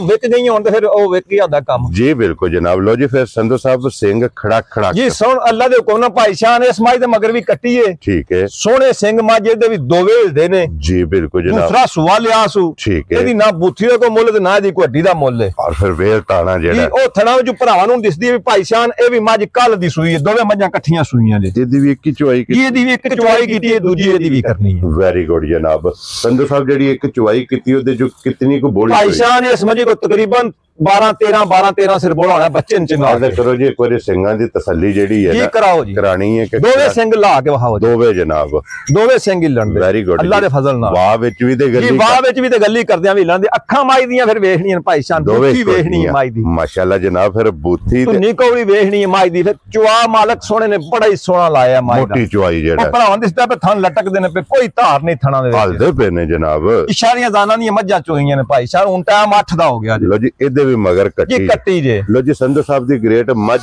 Speaker 2: ਵਿਕ ਗਈਆਂ ਹੁਣ ਤੇ ਫਿਰ ਉਹ ਵਿਕ ਗਿਆ ਦਾ ਕੰਮ
Speaker 1: ਜੀ ਬਿਲਕੁਲ ਜਨਾਬ ਲੋ ਜੀ ਫਿਰ ਸੰਧੂ ਸਾਹਿਬ ਸਿੰਘ ਖੜਾ
Speaker 2: ਜੀ ਸੁਣ ਅੱਲਾ ਦੇ ਹੁਕਮ ਨਾਲ ਭਾਈ ਸ਼ਾਨ ਇਸ ਮੱਝ ਦੇ ਮਗਰ ਵੀ ਕੱਟੀ ਏ
Speaker 1: ਠੀਕ ਹੈ
Speaker 2: ਸੋਹਣੇ ਸਿੰਘ ਮੱਝ ਦੇ ਵੀ ਦੋ ਵੇਲਦੇ ਨੇ
Speaker 1: ਜੀ ਬਿਲਕੁਲ ਜਨਾਬ
Speaker 2: ਦੂਸਰਾ ਸਵਾਲ ਆਸੂ
Speaker 1: ਠੀਕ ਹੈ
Speaker 2: ਇਹਦੀ ਨਾ ਬੁੱਥੀ ਦਾ ਕੋਈ ਮੁੱਲ ਤੇ ਨਾ ਇਹਦੀ ਕੋਈ ਹੱਡੀ ਦਾ ਮੁੱਲ ਹੈ
Speaker 1: ਔਰ ਫਿਰ ਵੇਲ ਤਾਣਾ ਜਿਹੜਾ
Speaker 2: ਉਹ ਥਣਾ ਵਿੱਚ ਭਰਾਵਾਂ ਨੂੰ ਦਿਸਦੀ ਹੈ ਵੀ ਭਾਈ ਸ਼ਾਨ ਇਹ ਵੀ ਮੱਝ ਕੱਲ ਦੀ ਸੂਈ ਹੈ ਦੋਵੇਂ ਮੱਝਾਂ ਇਕੱਠੀਆਂ ਸੂਈਆਂ ਨੇ
Speaker 1: ਇਹਦੀ ਵੀ ਇੱਕ ਹੀ ਚੁਆਈ ਕੀਤੀ
Speaker 2: ਇਹਦੀ ਵੀ ਇੱਕ ਚੁਆਈ ਕੀਤੀ ਹੈ ਦੂਜੀ ਇਹਦੀ ਵੀ ਕਰਨੀ ਹੈ
Speaker 1: ਵੈਰੀ ਗੁੱਡ ਜਨਾਬ ਸੰਧੂ ਸਾਹਿਬ ਜਿਹੜੀ ਇੱਕ ਚੁਆਈ ਕੀਤੀ ਉਹਦੇ ਜੋ ਕਿਤਨੀ ਕੋ ਬੋਲੀ
Speaker 2: ਭਾਈ ਸ਼ਾਨ ਇਸ ਮੱਝ ਕੋ ਤਕਰੀਬਨ 12-13 ਸਿਰ ਬੋਲਾ ਹੋਣਾ ਬੱਚੇ ਨੂੰ ਚੰਗਾ
Speaker 1: ਕਰੋ ਜੀ ਇੱਕ ਵਾਰੀ ਸਿੰਘਾਂ ਦੀ ਤਸੱਲੀ ਜਿਹੜੀ ਹੈ
Speaker 2: ਨਾ ਕਰਾਓ ਜੀ
Speaker 1: ਕਰਾਣੀ ਹੈ ਕਿ
Speaker 2: ਦੋਵੇਂ ਸਿੰਘ ਲਾ ਕੇ ਵਹਾਓ
Speaker 1: ਦੋਵੇਂ ਜਨਾਬ
Speaker 2: ਦੋਵੇਂ ਸਿੰਘ ਹੀ ਲੜਦੇ
Speaker 1: ਵੈਰੀ ਗੁੱਡ
Speaker 2: ਅੱਲਾ ਦੇ ਫਜ਼ਲ ਨਾਲ
Speaker 1: ਵਾਹ ਵਿੱਚ ਵੀ ਤੇ ਗੱਲੀ
Speaker 2: ਵਾਹ ਵਿੱਚ ਵੀ ਤੇ ਗੱਲੀ ਕਰਦਿਆਂ ਵੀ ਲੜਦੇ ਅੱਖਾਂ ਮਾਈ ਦੀਆਂ ਫਿਰ ਵੇਖਣੀਆਂ ਭਾਈ ਸ਼ਾਨ ਬੂਥੀ ਵੇਖਣੀ ਹੈ ਮਾਈ ਦੀ
Speaker 1: ਮਾਸ਼ਾਅੱਲਾ ਜਨਾਬ ਫਿਰ ਬੂਥੀ
Speaker 2: ਤੇ ਨਿਕੋੜੀ ਵੇਖਣੀ ਹੈ ਮਾਈ ਦੀ ਫਿਰ ਚੁਆ ਮਾਲਕ ਸੋਹਣੇ ਨੇ ਬੜਾ ਹੀ ਸੋਹਣਾ ਲਾਇਆ ਮਾਈ ਦਾ
Speaker 1: ਮੋਟੀ ਚੁਆਈ ਜਿਹੜਾ
Speaker 2: ਭਰਾਵਾਂ ਦਿਸਦਾ ਪੇ ਥਣ ਲਟਕਦੇ ਨੇ ਪੇ ਕੋਈ ਧਾਰ ਨਹੀਂ ਥਣਾ ਦੇ ਵਿੱਚ
Speaker 1: ਹਲਦੇ ਪਏ ਨੇ ਜਨਾਬ
Speaker 2: ਇਸ਼ਾਰੀਆਂ ਜ਼ਾਨਾਂ ਦੀਆਂ ਮੱਝਾਂ ਚੋਈਆਂ ਨੇ ਭਾਈ ਸ਼ਾਨ ਹੁਣ ਟਾਈਮ 8 ਦਾ ਹੋ ਗਿਆ ਜੀ
Speaker 1: ਲੋ ਜੀ ਇਹਦੇ ਵੀ ਮਗਰ ਕੱਟੀ
Speaker 2: ਜੇ
Speaker 1: ਲੋ ਜੀ ਸੰਧੂ ਸਾਹਿਬ ਦੀ ਗ੍ਰੇਟ ਮੱਝ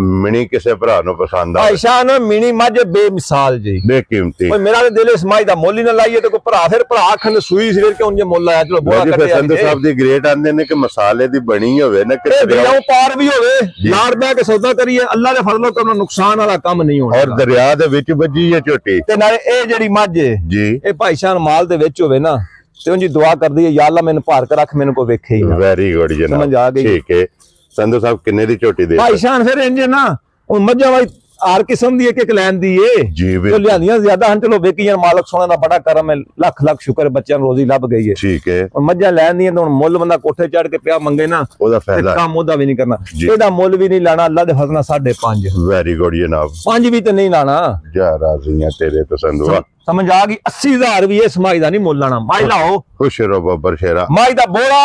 Speaker 1: ਮਿਣੀ ਕਿਸੇ ਭਰਾ ਨੂੰ ਪਸੰਦ ਆ
Speaker 2: ਭਾਈ ਸ਼ਾਨ ਮਿਣੀ ਮੱਝ ਬੇਮਿਸਾਲ ਜੀ
Speaker 1: ਬੇਕੀਮਤੀ
Speaker 2: ਓਏ ਮੇਰਾ ਦਿਲ ਇਸ ਮਾਈ ਦਾ ਮੁੱਲ ਹੀ ਨਾ ਲਾਈਏ ਤੇ ਕੋਈ ਭਰਾ ਫਿਰ ਭਰਾ ਆਖਣ ਸੂਈ ਸਿਰ ਕਿਉਂ ਜੇ ਮੁੱਲ ਆਇਆ ਚਲੋ ਬੋਲਾ ਕੱਟਿਆ
Speaker 1: ਸੰਧੂ ਸਾਹਿਬ ਦੀ ਗ੍ਰੇਟ ਆਂਦੇ ਨੇ ਕਿ ਮਸਾਲੇ ਦੀ ਬਣੀ ਹੋਵੇ ਨਾ
Speaker 2: ਕਿ ਦਰਿਆਓ ਪਾਰ ਵੀ ਹੋਵੇ ਲਾੜ ਬੈ ਕੇ ਸੌਦਾ ਕਰੀਏ ਅੱਲਾ ਦੇ ਫਜ਼ਲੋਂ ਤੋਂ ਨੁਕਸਾਨ ਵਾਲਾ ਕੰਮ ਨਹੀਂ ਹੋਣਾ
Speaker 1: ਔਰ ਦਰਿਆ ਦੇ ਵਿੱਚ ਵੱਜੀ ਹੈ ਝੋਟੀ
Speaker 2: ਤੇ ਨਾਲੇ ਇਹ ਜਿਹੜੀ ਮੱਝ ਜੀ ਇਹ ਭਾਈ ਸ਼ਾਨ ਮਾਲ ਦੇ ਵਿੱਚ ਹੋਵੇ ਨਾ ਤੇ ਉਂਝ ਦੁਆ ਕਰਦੀ ਹੈ ਯਾ ਅੱਲਾ ਮੈਨੂੰ ਭਾਰ ਕੇ ਰੱਖ ਮੈਨੂੰ ਕੋਈ ਵੇਖੇ ਹੀ ਨਾ
Speaker 1: ਵੈਰੀ ਗੁੱਡ ਜਨਾਬ
Speaker 2: ਸਮਝ ਆ ਗਈ
Speaker 1: ਠੀਕ ਹੈ ਸੰਧੂ ਸਾਹਿਬ ਕਿੰਨੇ ਦੀ ਝੋਟੀ ਦੇ
Speaker 2: ਭਾਈ ਸ਼ਾਨ ਫਿਰ ਇੰਜ ਨਾ ਉਹ ਮੱਝਾਂ ਵਾਲੀ ਹਰ ਕਿਸਮ ਦੀ ਇੱਕ ਲੈਣ ਦੀ ਏ
Speaker 1: ਜੀ
Speaker 2: ਬਿਲਕੁਲ ਲਿਆਂਦੀਆਂ ਜ਼ਿਆਦਾ ਹਨ ਚਲੋ ਵੇਖੀਆਂ ਮਾਲਕ ਸੋਹਣਾ ਦਾ ਬੜਾ ਕਰਮ ਹੈ ਲੱਖ ਸ਼ੁਕਰ ਬੱਚਿਆਂ ਨੂੰ ਰੋਜ਼ੀ ਲੱਭ ਗਈ ਹੈ
Speaker 1: ਠੀਕ ਹੈ
Speaker 2: ਹੁਣ ਮੱਝਾਂ ਲੈਣ ਦੀਆਂ ਤਾਂ ਹੁਣ ਮੁੱਲ ਬੰਦਾ ਕੋਠੇ ਚੜ ਕੇ ਪਿਆ ਮੰਗੇ ਨਾ
Speaker 1: ਉਹਦਾ ਫਾਇਦਾ
Speaker 2: ਕੰਮ ਉਹਦਾ ਵੀ ਨਹੀਂ ਕਰਨਾ ਇਹਦਾ ਮੁੱਲ ਵੀ ਨਹੀਂ ਲਾਣਾ ਅੱਲਾ ਦੇ ਫਜ਼ਲ ਨਾਲ 5.5
Speaker 1: ਵੈਰੀ ਗੁੱਡ ਜਨਾਬ
Speaker 2: 5 ਵੀ ਤੇ ਨਹੀਂ ਲਾਣਾ
Speaker 1: ਜਾ ਰਾਜ਼ੀਆਂ ਤੇਰੇ ਤੋਂ ਸੰਧੂਆ
Speaker 2: ਸਮਝ ਆ ਗਈ 80,000 ਵੀ ਇਸ ਮਾਈ ਦਾ ਨਹੀਂ ਮੁੱਲ ਲਾਣਾ ਮਾਈ ਲਾਓ
Speaker 1: ਖੁਸ਼ ਰਹੋ ਬੱਬਰ ਸ਼ੇਰਾ
Speaker 2: ਮਾਈ ਦਾ ਬੋਲਾ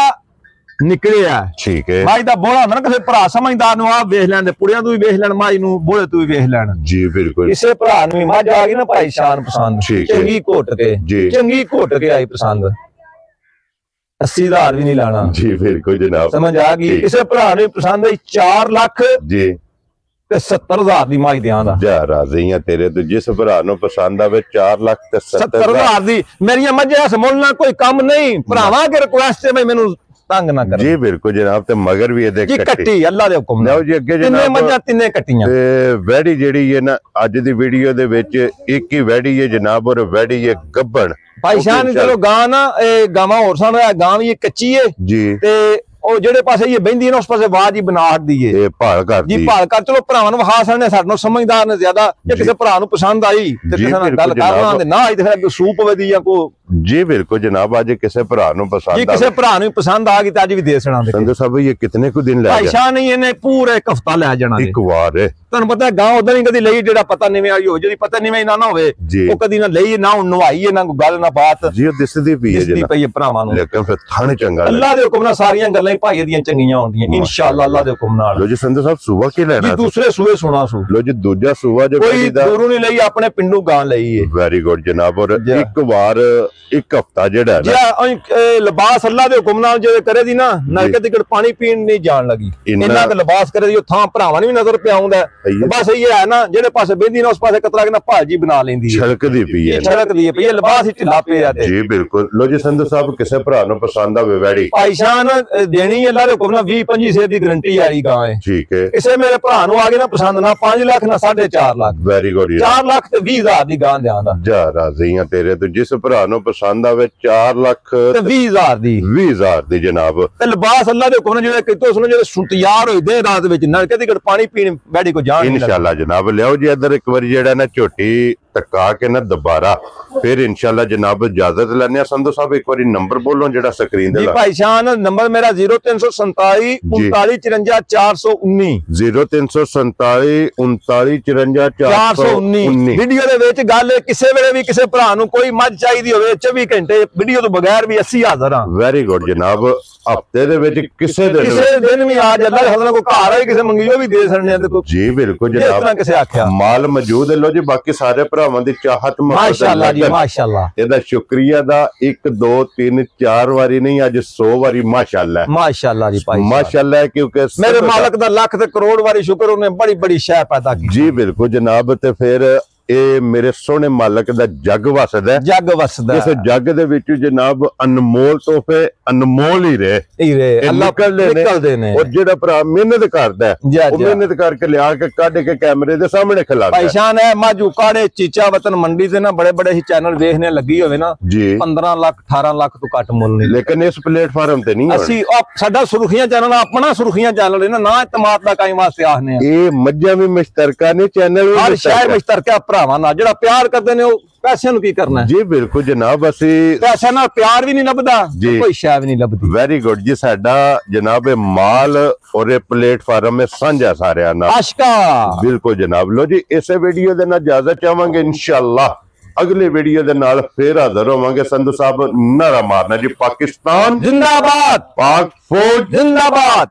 Speaker 2: ਨਿਕਲਿਆ
Speaker 1: ਠੀਕ ਹੈ
Speaker 2: ਮਾਈ ਦਾ ਬੋਲਾ ਹੁੰਦਾ ਨਾ ਕਿਸੇ ਭਰਾ ਸਮਝਦਾਰ ਨੂੰ ਆ ਵੇਖ ਲੈਣ ਦੇ ਪੁੜਿਆਂ ਤੋਂ ਵੀ ਵੇਖ ਲੈਣ ਮਾਈ ਨੂੰ ਬੋਲੇ ਤੋਂ ਵੀ ਵੇਖ ਲੈਣ
Speaker 1: ਜੀ ਬਿਲਕੁਲ
Speaker 2: ਕਿਸੇ ਭਰਾ ਨੂੰ ਵੀ ਮੱਝ ਆ ਗਈ ਨਾ ਭਾਈ ਸ਼ਾਨ ਪਸੰਦ ਚੰਗੀ ਘੁੱਟ ਕੇ ਚੰਗੀ ਘੁੱਟ ਕੇ ਆਈ ਪਸੰਦ 80,000 ਵੀ ਨਹੀਂ ਲਾਣਾ
Speaker 1: ਜੀ ਬਿਲਕੁਲ ਜਨਾਬ
Speaker 2: ਸਮਝ ਆ ਗਈ ਕਿਸੇ ਭਰਾ ਨੂੰ ਪਸੰਦ ਆਈ 4 ਲੱਖ
Speaker 1: ਜੀ
Speaker 2: ਤੇ 70,000 ਦੀ ਮਾਈ ਦਿਆਂ ਦਾ
Speaker 1: ਜਾ ਰਾਜ਼ੀਆਂ ਤੇਰੇ ਤੋਂ ਜਿਸ ਭਰਾ ਨੂੰ ਪਸੰਦ ਆਵੇ 4 ਲੱਖ ਤੇ
Speaker 2: 70,000 ਦੀ ਮੇਰੀਆਂ ਮੱਝਾਂ ਸਮੋਲਣਾ ਕੋਈ ਕੰਮ ਨਹੀਂ ਭਰਾਵਾਂ ਕੇ ਰਿਕੁਐਸਟ ਹੈ ਮੈਨੂੰ ਤੰਗ ਨਾ ਕਰ
Speaker 1: ਜੀ ਬਿਲਕੁਲ ਜਨਾਬ ਤੇ ਮਗਰ ਵੀ ਇਹਦੇ
Speaker 2: ਕੱਟੀ ਅੱਲਾ ਦੇ ਹੁਕਮ ਨਾਲ
Speaker 1: ਜੀ ਅੱਗੇ
Speaker 2: ਤਿੰਨੇ ਮੱਝਾਂ ਤਿੰਨੇ ਕੱਟੀਆਂ
Speaker 1: ਤੇ ਵੈੜੀ ਜਿਹੜੀ ਹੈ ਨਾ ਅੱਜ ਦੀ ਵੀਡੀਓ ਦੇ ਵਿੱਚ ਇੱਕ ਹੀ ਵੈੜੀ ਹੈ ਜਨਾਬ ਔਰ ਵੈੜੀ ਹੈ ਗੱਬਣ
Speaker 2: ਭਾਈ ਸ਼ਾਨ ਚਲੋ ਗਾਂ ਨਾ ਇਹ ਗਾਵਾਂ ਹੋਰ ਸਨ ਗਾਂ ਵੀ ਕੱਚੀ ਹੈ
Speaker 1: ਜੀ
Speaker 2: ਤੇ ਉਹ ਜਿਹੜੇ ਪਾਸੇ ਇਹ ਬਹਿੰਦੀ ਨਾ ਉਸ ਪਾਸੇ ਆਵਾਜ਼ ਹੀ ਬਣਾ ਹਟਦੀ ਏ
Speaker 1: ਇਹ ਭਾਲ ਕਰਦੀ
Speaker 2: ਜੀ ਭਾਲ ਕਰ। ਚਲੋ ਭਰਾਵਾਂ ਨੂੰ ਵਿਖਾ ਸਕਦੇ ਸਾਡੇ ਸਮਝਦਾਰ ਨੇ ਜ਼ਿਆਦਾ, ਜੇ ਕਿਸੇ ਭਰਾ ਨੂੰ ਪਸੰਦ ਆਈ ਤੇ ਕਿਸੇ ਨਾਲ ਗੱਲ ਕਰਨਾ ਤੇ ਨਾ ਆਈ ਤੇ ਫਿਰ ਸੂਪ ਵਧੀ ਜਾਂ ਕੋ
Speaker 1: जी बिल्कुल जनाब, आज किसी भरा नु पसंद
Speaker 2: जी किसी भरा नु पसंद आ गई तो आज भी दे सना
Speaker 1: संधू साहब ये कितने को दिन
Speaker 2: भाई शाह नहीं इन्हें पूरा एक हफ्ता ले जाना
Speaker 1: एक बार है
Speaker 2: ਤੁਹਾਨੂੰ ਪਤਾ ਗਾਂ ਉਧਰ ਹੀ ਕਦੀ ਲਈ ਜਿਹੜਾ ਪਤਾ ਨਹੀਂ ਆਈ ਹੋ ਜਿਹੜੀ ਪਤਾ ਨਹੀਂ ਨਾ ਹੋਵੇ ਉਹ ਕਦੀ ਨਾ ਲਈ ਨਾ ਨਵਾਈ ਨਾ ਗੱਲ ਨਾ ਬਾਤ
Speaker 1: ਜੀ ਉਹ ਦਿਸਦੀ ਪਈ ਹੈ
Speaker 2: ਜੀ ਪਈ ਭਰਾਵਾਂ ਨੂੰ
Speaker 1: ਲੇਕਿਨ ਫਿਰ ਥਣ ਚੰਗਾ
Speaker 2: ਅੱਲਾ ਦੇ ਹੁਕਮ ਨਾਲ ਸਾਰੀਆਂ ਗੱਲਾਂ ਹੀ ਭਾਈ ਦੀਆਂ ਚੰਗੀਆਂ ਹੁੰਦੀਆਂ ਇਨਸ਼ਾਅੱਲਾ ਅੱਲਾ ਦੇ ਹੁਕਮ ਨਾਲ।
Speaker 1: ਲੋ ਜੀ ਸੰਧੂ ਸਾਹਿਬ ਸੂਆ ਕੀ ਲੈਣਾ
Speaker 2: ਜੀ ਦੂਸਰੇ ਸੂਏ ਸੁਣਾ ਸੂ
Speaker 1: ਲੋ ਜੀ ਦੂਜਾ ਸੂਆ ਜੋ
Speaker 2: ਕੋਈ ਦੂਰੋਂ ਨਹੀਂ ਲਈ ਆਪਣੇ ਪਿੰਡੂ ਗਾਂ ਲਈ ਹੈ।
Speaker 1: ਵੈਰੀ ਗੁੱਡ ਜਨਾਬ। ਔਰ ਇੱਕ ਵਾਰ ਇੱਕ ਹਫਤਾ ਜਿਹੜਾ
Speaker 2: ਜੀ ਲਿਬਾਸ ਅੱਲਾ ਦੇ ਹੁਕਮ ਨਾਲ ਜੇ ਕਰੇ ਦੀ ਨਾ ਨਲਕੇ ਦੀ ਪਾਣੀ ਪੀਣ ਨਹੀਂ ਜਾਣ ਲੱਗੀ ਇਹਨਾਂ ਦਾ ਲਿਬਾਸ ਕਰੇ ਦੀ ਉਹ ਥਾਂ ਭਰਾਵਾਂ ਨੂੰ ਵੀ ਨਜ਼ਰ ਪਿਆ ਆਉਂਦਾ ਬਸ ਇਹ ਹੈ ਨਾ ਜਿਹੜੇ ਪਾਸੇ ਬਹਿੰਦੀ ਨਾ ਉਸ ਪਾਸੇ ਕਤਰਾ ਕੇ ਨਾ ਭਾਜੀ ਬਣਾ ਲੈਂਦੀ ਹੈ
Speaker 1: ਛਲਕਦੀ ਪਈ ਹੈ
Speaker 2: ਛਲਕਦੀ ਪਈ ਹੈ ਲਿਬਾਸ ਹੀ ਢਿੱਲਾ ਪਿਆ ਤੇ
Speaker 1: ਜੀ ਬਿਲਕੁਲ। ਲੋ ਜੀ ਸੰਧੂ ਸਾਹਿਬ ਕਿਸੇ ਭਰਾ ਨੂੰ ਪਸੰਦ ਆਵੇ ਵੈੜੀ
Speaker 2: ਭਾਈ ਸ਼ਾਨ ਦੇਣੀ ਅੱਲਾ ਦੇ ਹੁਕਮ ਨਾਲ 20-25 ਸੇ ਦੀ ਗਾਰੰਟੀ ਵਾਲੀ ਗਾਂ ਹੈ ਠੀਕ ਹੈ। ਕਿਸੇ ਮੇਰੇ ਭਰਾ ਨੂੰ ਆ ਗਏ ਨਾ ਪਸੰਦ ਨਾ 5 ਲੱਖ ਨਾ 4.5 ਲੱਖ
Speaker 1: ਵੈਰੀ ਗੁੱਡ
Speaker 2: 4 ਲੱਖ ਤੇ 20,000 ਦੀ ਗਾਂ ਦਿਆਂਦਾ ਜਾ
Speaker 1: ਰਾਜ਼ੀ ਆ ਤੇਰੇ ਤੋਂ ਜਿਸ ਭਰਾ ਨੂੰ ਪਸੰਦ ਆਵੇ 4 ਲੱਖ
Speaker 2: ਤੇ 20,000
Speaker 1: ਦੀ ਜਨਾਬ
Speaker 2: ਤੇ ਲਿਬਾਸ ਅੱਲਾ ਦੇ ਹੁਕਮ ਨਾਲ ਜਿਹੜੇ ਕਿਤੋਂ ਸੁਣੋ ਜਿਹੜੇ ਤਿਆਰ ਹੋਏ ਦੇ ਰਾਤ ਵਿੱਚ ਨਲਕੇ ਦੀ ਪਾਣੀ ਪੀਣ ਵੈੜੀ ਕੋ ਜਾਣ
Speaker 1: ਇਨਸ਼ਾਅੱਲਾ ਜਨਾਬ ਲਿਆਓ ਜੀ ਇੱਧਰ ਇੱਕ ਵਾਰੀ ਜਿਹੜਾ ਨਾ ਝੋਟੀ ਟਕਾ ਕੇ ਨਾ ਦੁਬਾਰਾ ਫਿਰ ਇਨਸ਼ਾਅੱਲਾ ਜਨਾਬ ਇਜਾਜ਼ਤ ਲੈਣੇ ਆ। ਸੰਧੂ ਸਾਹਿਬ ਇੱਕ ਵਾਰੀ ਨੰਬਰ ਬੋਲੋ ਜਿਹੜਾ ਸਕਰੀਨ ਤੇ
Speaker 2: ਜੀ ਭਾਈ ਸ਼ਾਨ ਨੰਬਰ ਮੇਰਾ 0347 3954 419
Speaker 1: 0347 3954 419।
Speaker 2: ਵੀਡੀਓ ਦੇ ਵਿੱਚ ਗੱਲ ਕਿਸੇ ਵੇਲੇ ਵੀ ਕਿਸੇ ਭਰਾ ਨੂੰ ਕੋਈ ਮੱਝ ਚਾਹੀਦੀ ਹੋਵੇ 24 ਘੰਟੇ ਵੀਡੀਓ ਤੋਂ ਬਗੈਰ ਵੀ 80,000
Speaker 1: ਵੈਰੀ ਗੁੱਡ ਜਨਾਬ। ਹਫਤੇ ਦੇ ਵਿੱਚ ਕਿਸੇ
Speaker 2: ਦਿਨ ਵੀ ਆ ਜਾਂਦਾ ਹਜ਼ਰ ਕੋ ਘਰ ਆਈ ਕਿਸੇ ਮੰਗੀਓ ਵੀ ਦੇ ਸਕਣੇ ਤੇ
Speaker 1: ਜੀ ਬਿਲਕੁਲ ਜਨਾਬ
Speaker 2: ਕਿਸੇ ਆਖਿਆ ਮਾਲ
Speaker 1: ਮੌਜੂਦ ਹੈ। ਲੋ ਜੀ ਬਾਕੀ ਸਾਰੇ ਭਰਾਵਾਂ ਦੀ ਚਾਹਤ
Speaker 2: ਮਾਸ਼ਾਅੱਲਾ ਜੀ ਮਾਸ਼ਾਅੱਲਾ
Speaker 1: ਇਹਦਾ ਸ਼ੁਕਰੀਆ ਦਾ 1 2 3 4 ਵਾਰੀ ਨਹੀਂ ਅੱਜ 100 ਵਾਰੀ ਮਾਸ਼ਾਅੱਲਾ
Speaker 2: ਮਾਸ਼ਾਅੱਲਾ ਜੀ ਭਾਈ
Speaker 1: ਮਾਸ਼ਾਅੱਲਾ ਕਿਉਂਕਿ
Speaker 2: ਮੇਰੇ ਮਾਲਕ ਦਾ ਲੱਖ ਤੇ ਕਰੋੜ ਵਾਰੀ ਸ਼ੁਕਰ ਉਹਨੇ ਬੜੀ ਬੜੀ ਸ਼ੈ ਪੈਦਾ ਕੀਤੀ
Speaker 1: ਜੀ ਬਿਲਕੁਲ ਜਨਾਬ। ਤੇ ਫਿਰ ਇਹ ਮੇਰੇ ਸੋਹਣੇ ਮਾਲਕ ਦਾ ਜੱਗ ਵਸਦਾ ਇਸ ਜੱਗ ਦੇ ਵਿੱਚ ਜਨਾਬ ਅਨਮੋਲ ਤੋਹਫੇ ਅਨਮੋਲ ਹੀ ਰਹੇ ਨਿਕਲਦੇ ਨੇ। ਔਰ ਜਿਹੜਾ ਭਰਾ ਮਿਹਨਤ ਕਰਦਾ ਉਹ ਮਿਹਨਤ ਕਰਕੇ ਲਿਆ ਕੇ ਕੱਢ ਕੇ ਕੈਮਰੇ ਦੇ ਸਾਹਮਣੇ ਖਿਲਾਉਂਦਾ
Speaker 2: ਭਾਈ ਸ਼ਾਨ ਹੈ ਮਾਜੂ ਕਾੜੇ ਚੀਚਾ ਵਤਨ ਮੰਡੀ ਤੇ ਨਾ ਬੜੇ ਬੜੇ ਹੀ ਚੈਨਲ ਵੇਖਣੇ ਲੱਗੀ ਹੋਵੇ ਨਾ 15 ਲੱਖ 18 ਲੱਖ ਤੋਂ ਘੱਟ ਮੁੱਲ ਨਹੀਂ
Speaker 1: ਲੇਕਿਨ ਇਸ ਪਲੇਟਫਾਰਮ ਤੇ ਨਹੀਂ
Speaker 2: ਅਸੀਂ ਸਾਡਾ ਸੁਰਖੀਆਂ ਚੈਨਲ ਆਪਣਾ ਸੁਰਖੀਆਂ ਚੈਨਲ ਹੈ ਨਾ ਇਤਮਾਦ ਦਾ ਕਾਇਮ ਵਾਸਤੇ ਆਖਨੇ ਆ
Speaker 1: ਇਹ ਮੱਝਾਂ ਵੀ ਮੁਸ਼ਤਰਕਾ ਨੇ ਚੈਨਲ
Speaker 2: ਹਰ ਸ਼ਹਿਰ ਮੁਸ਼ਤਰਕਾ ਭਰਾਵਾਂ ਨਾਲ ਜਿਹੜਾ ਪਿਆਰ ਕਰਦੇ ਨੇ ਉਹ ਪੈਸਿਆਂ ਨੂੰ ਕੀ ਕਰਨਾ
Speaker 1: ਜੀ ਬਿਲਕੁਲ ਜਨਾਬ। ਅਸੀਂ
Speaker 2: ਪੈਸਿਆਂ ਨਾਲ ਪਿਆਰ ਵੀ ਨਹੀਂ ਲੱਭਦਾ ਕੋਈ ਸ਼ੈ ਵੀ ਨਹੀਂ ਲੱਭਦੀ।
Speaker 1: ਵੈਰੀ ਗੁੱਡ ਜੀ। ਸਾਡਾ ਜਨਾਬ ਮਾਲ ਔਰ ਇਹ ਪਲੇਟਫਾਰਮ ਹੈ ਸਾਂਝਾ ਸਾਰਿਆਂ ਨਾਲ ਆਸ਼ਕਾ ਬਿਲਕੁਲ ਜਨਾਬ। ਲੋ ਜੀ ਇਸੇ ਵੀਡੀਓ ਦੇ ਨਾਲ ਇਜਾਜ਼ਤ ਚਾਹਾਂਗੇ ਇਨਸ਼ਾਅੱਲਾ ਅਗਲੇ ਵੀਡੀਓ ਦੇ ਨਾਲ ਫੇਰ ਹਾਜ਼ਰ ਹੋਵਾਂਗੇ। ਸੰਧੂ ਸਾਹਿਬ ਨਾਰਾ ਮਾਰਨਾ ਜੀ ਪਾਕਿਸਤਾਨ ਜਿੰਦਾਬਾਦ ਪਾਕ ਫੌਜ ਜਿੰਦਾਬਾਦ।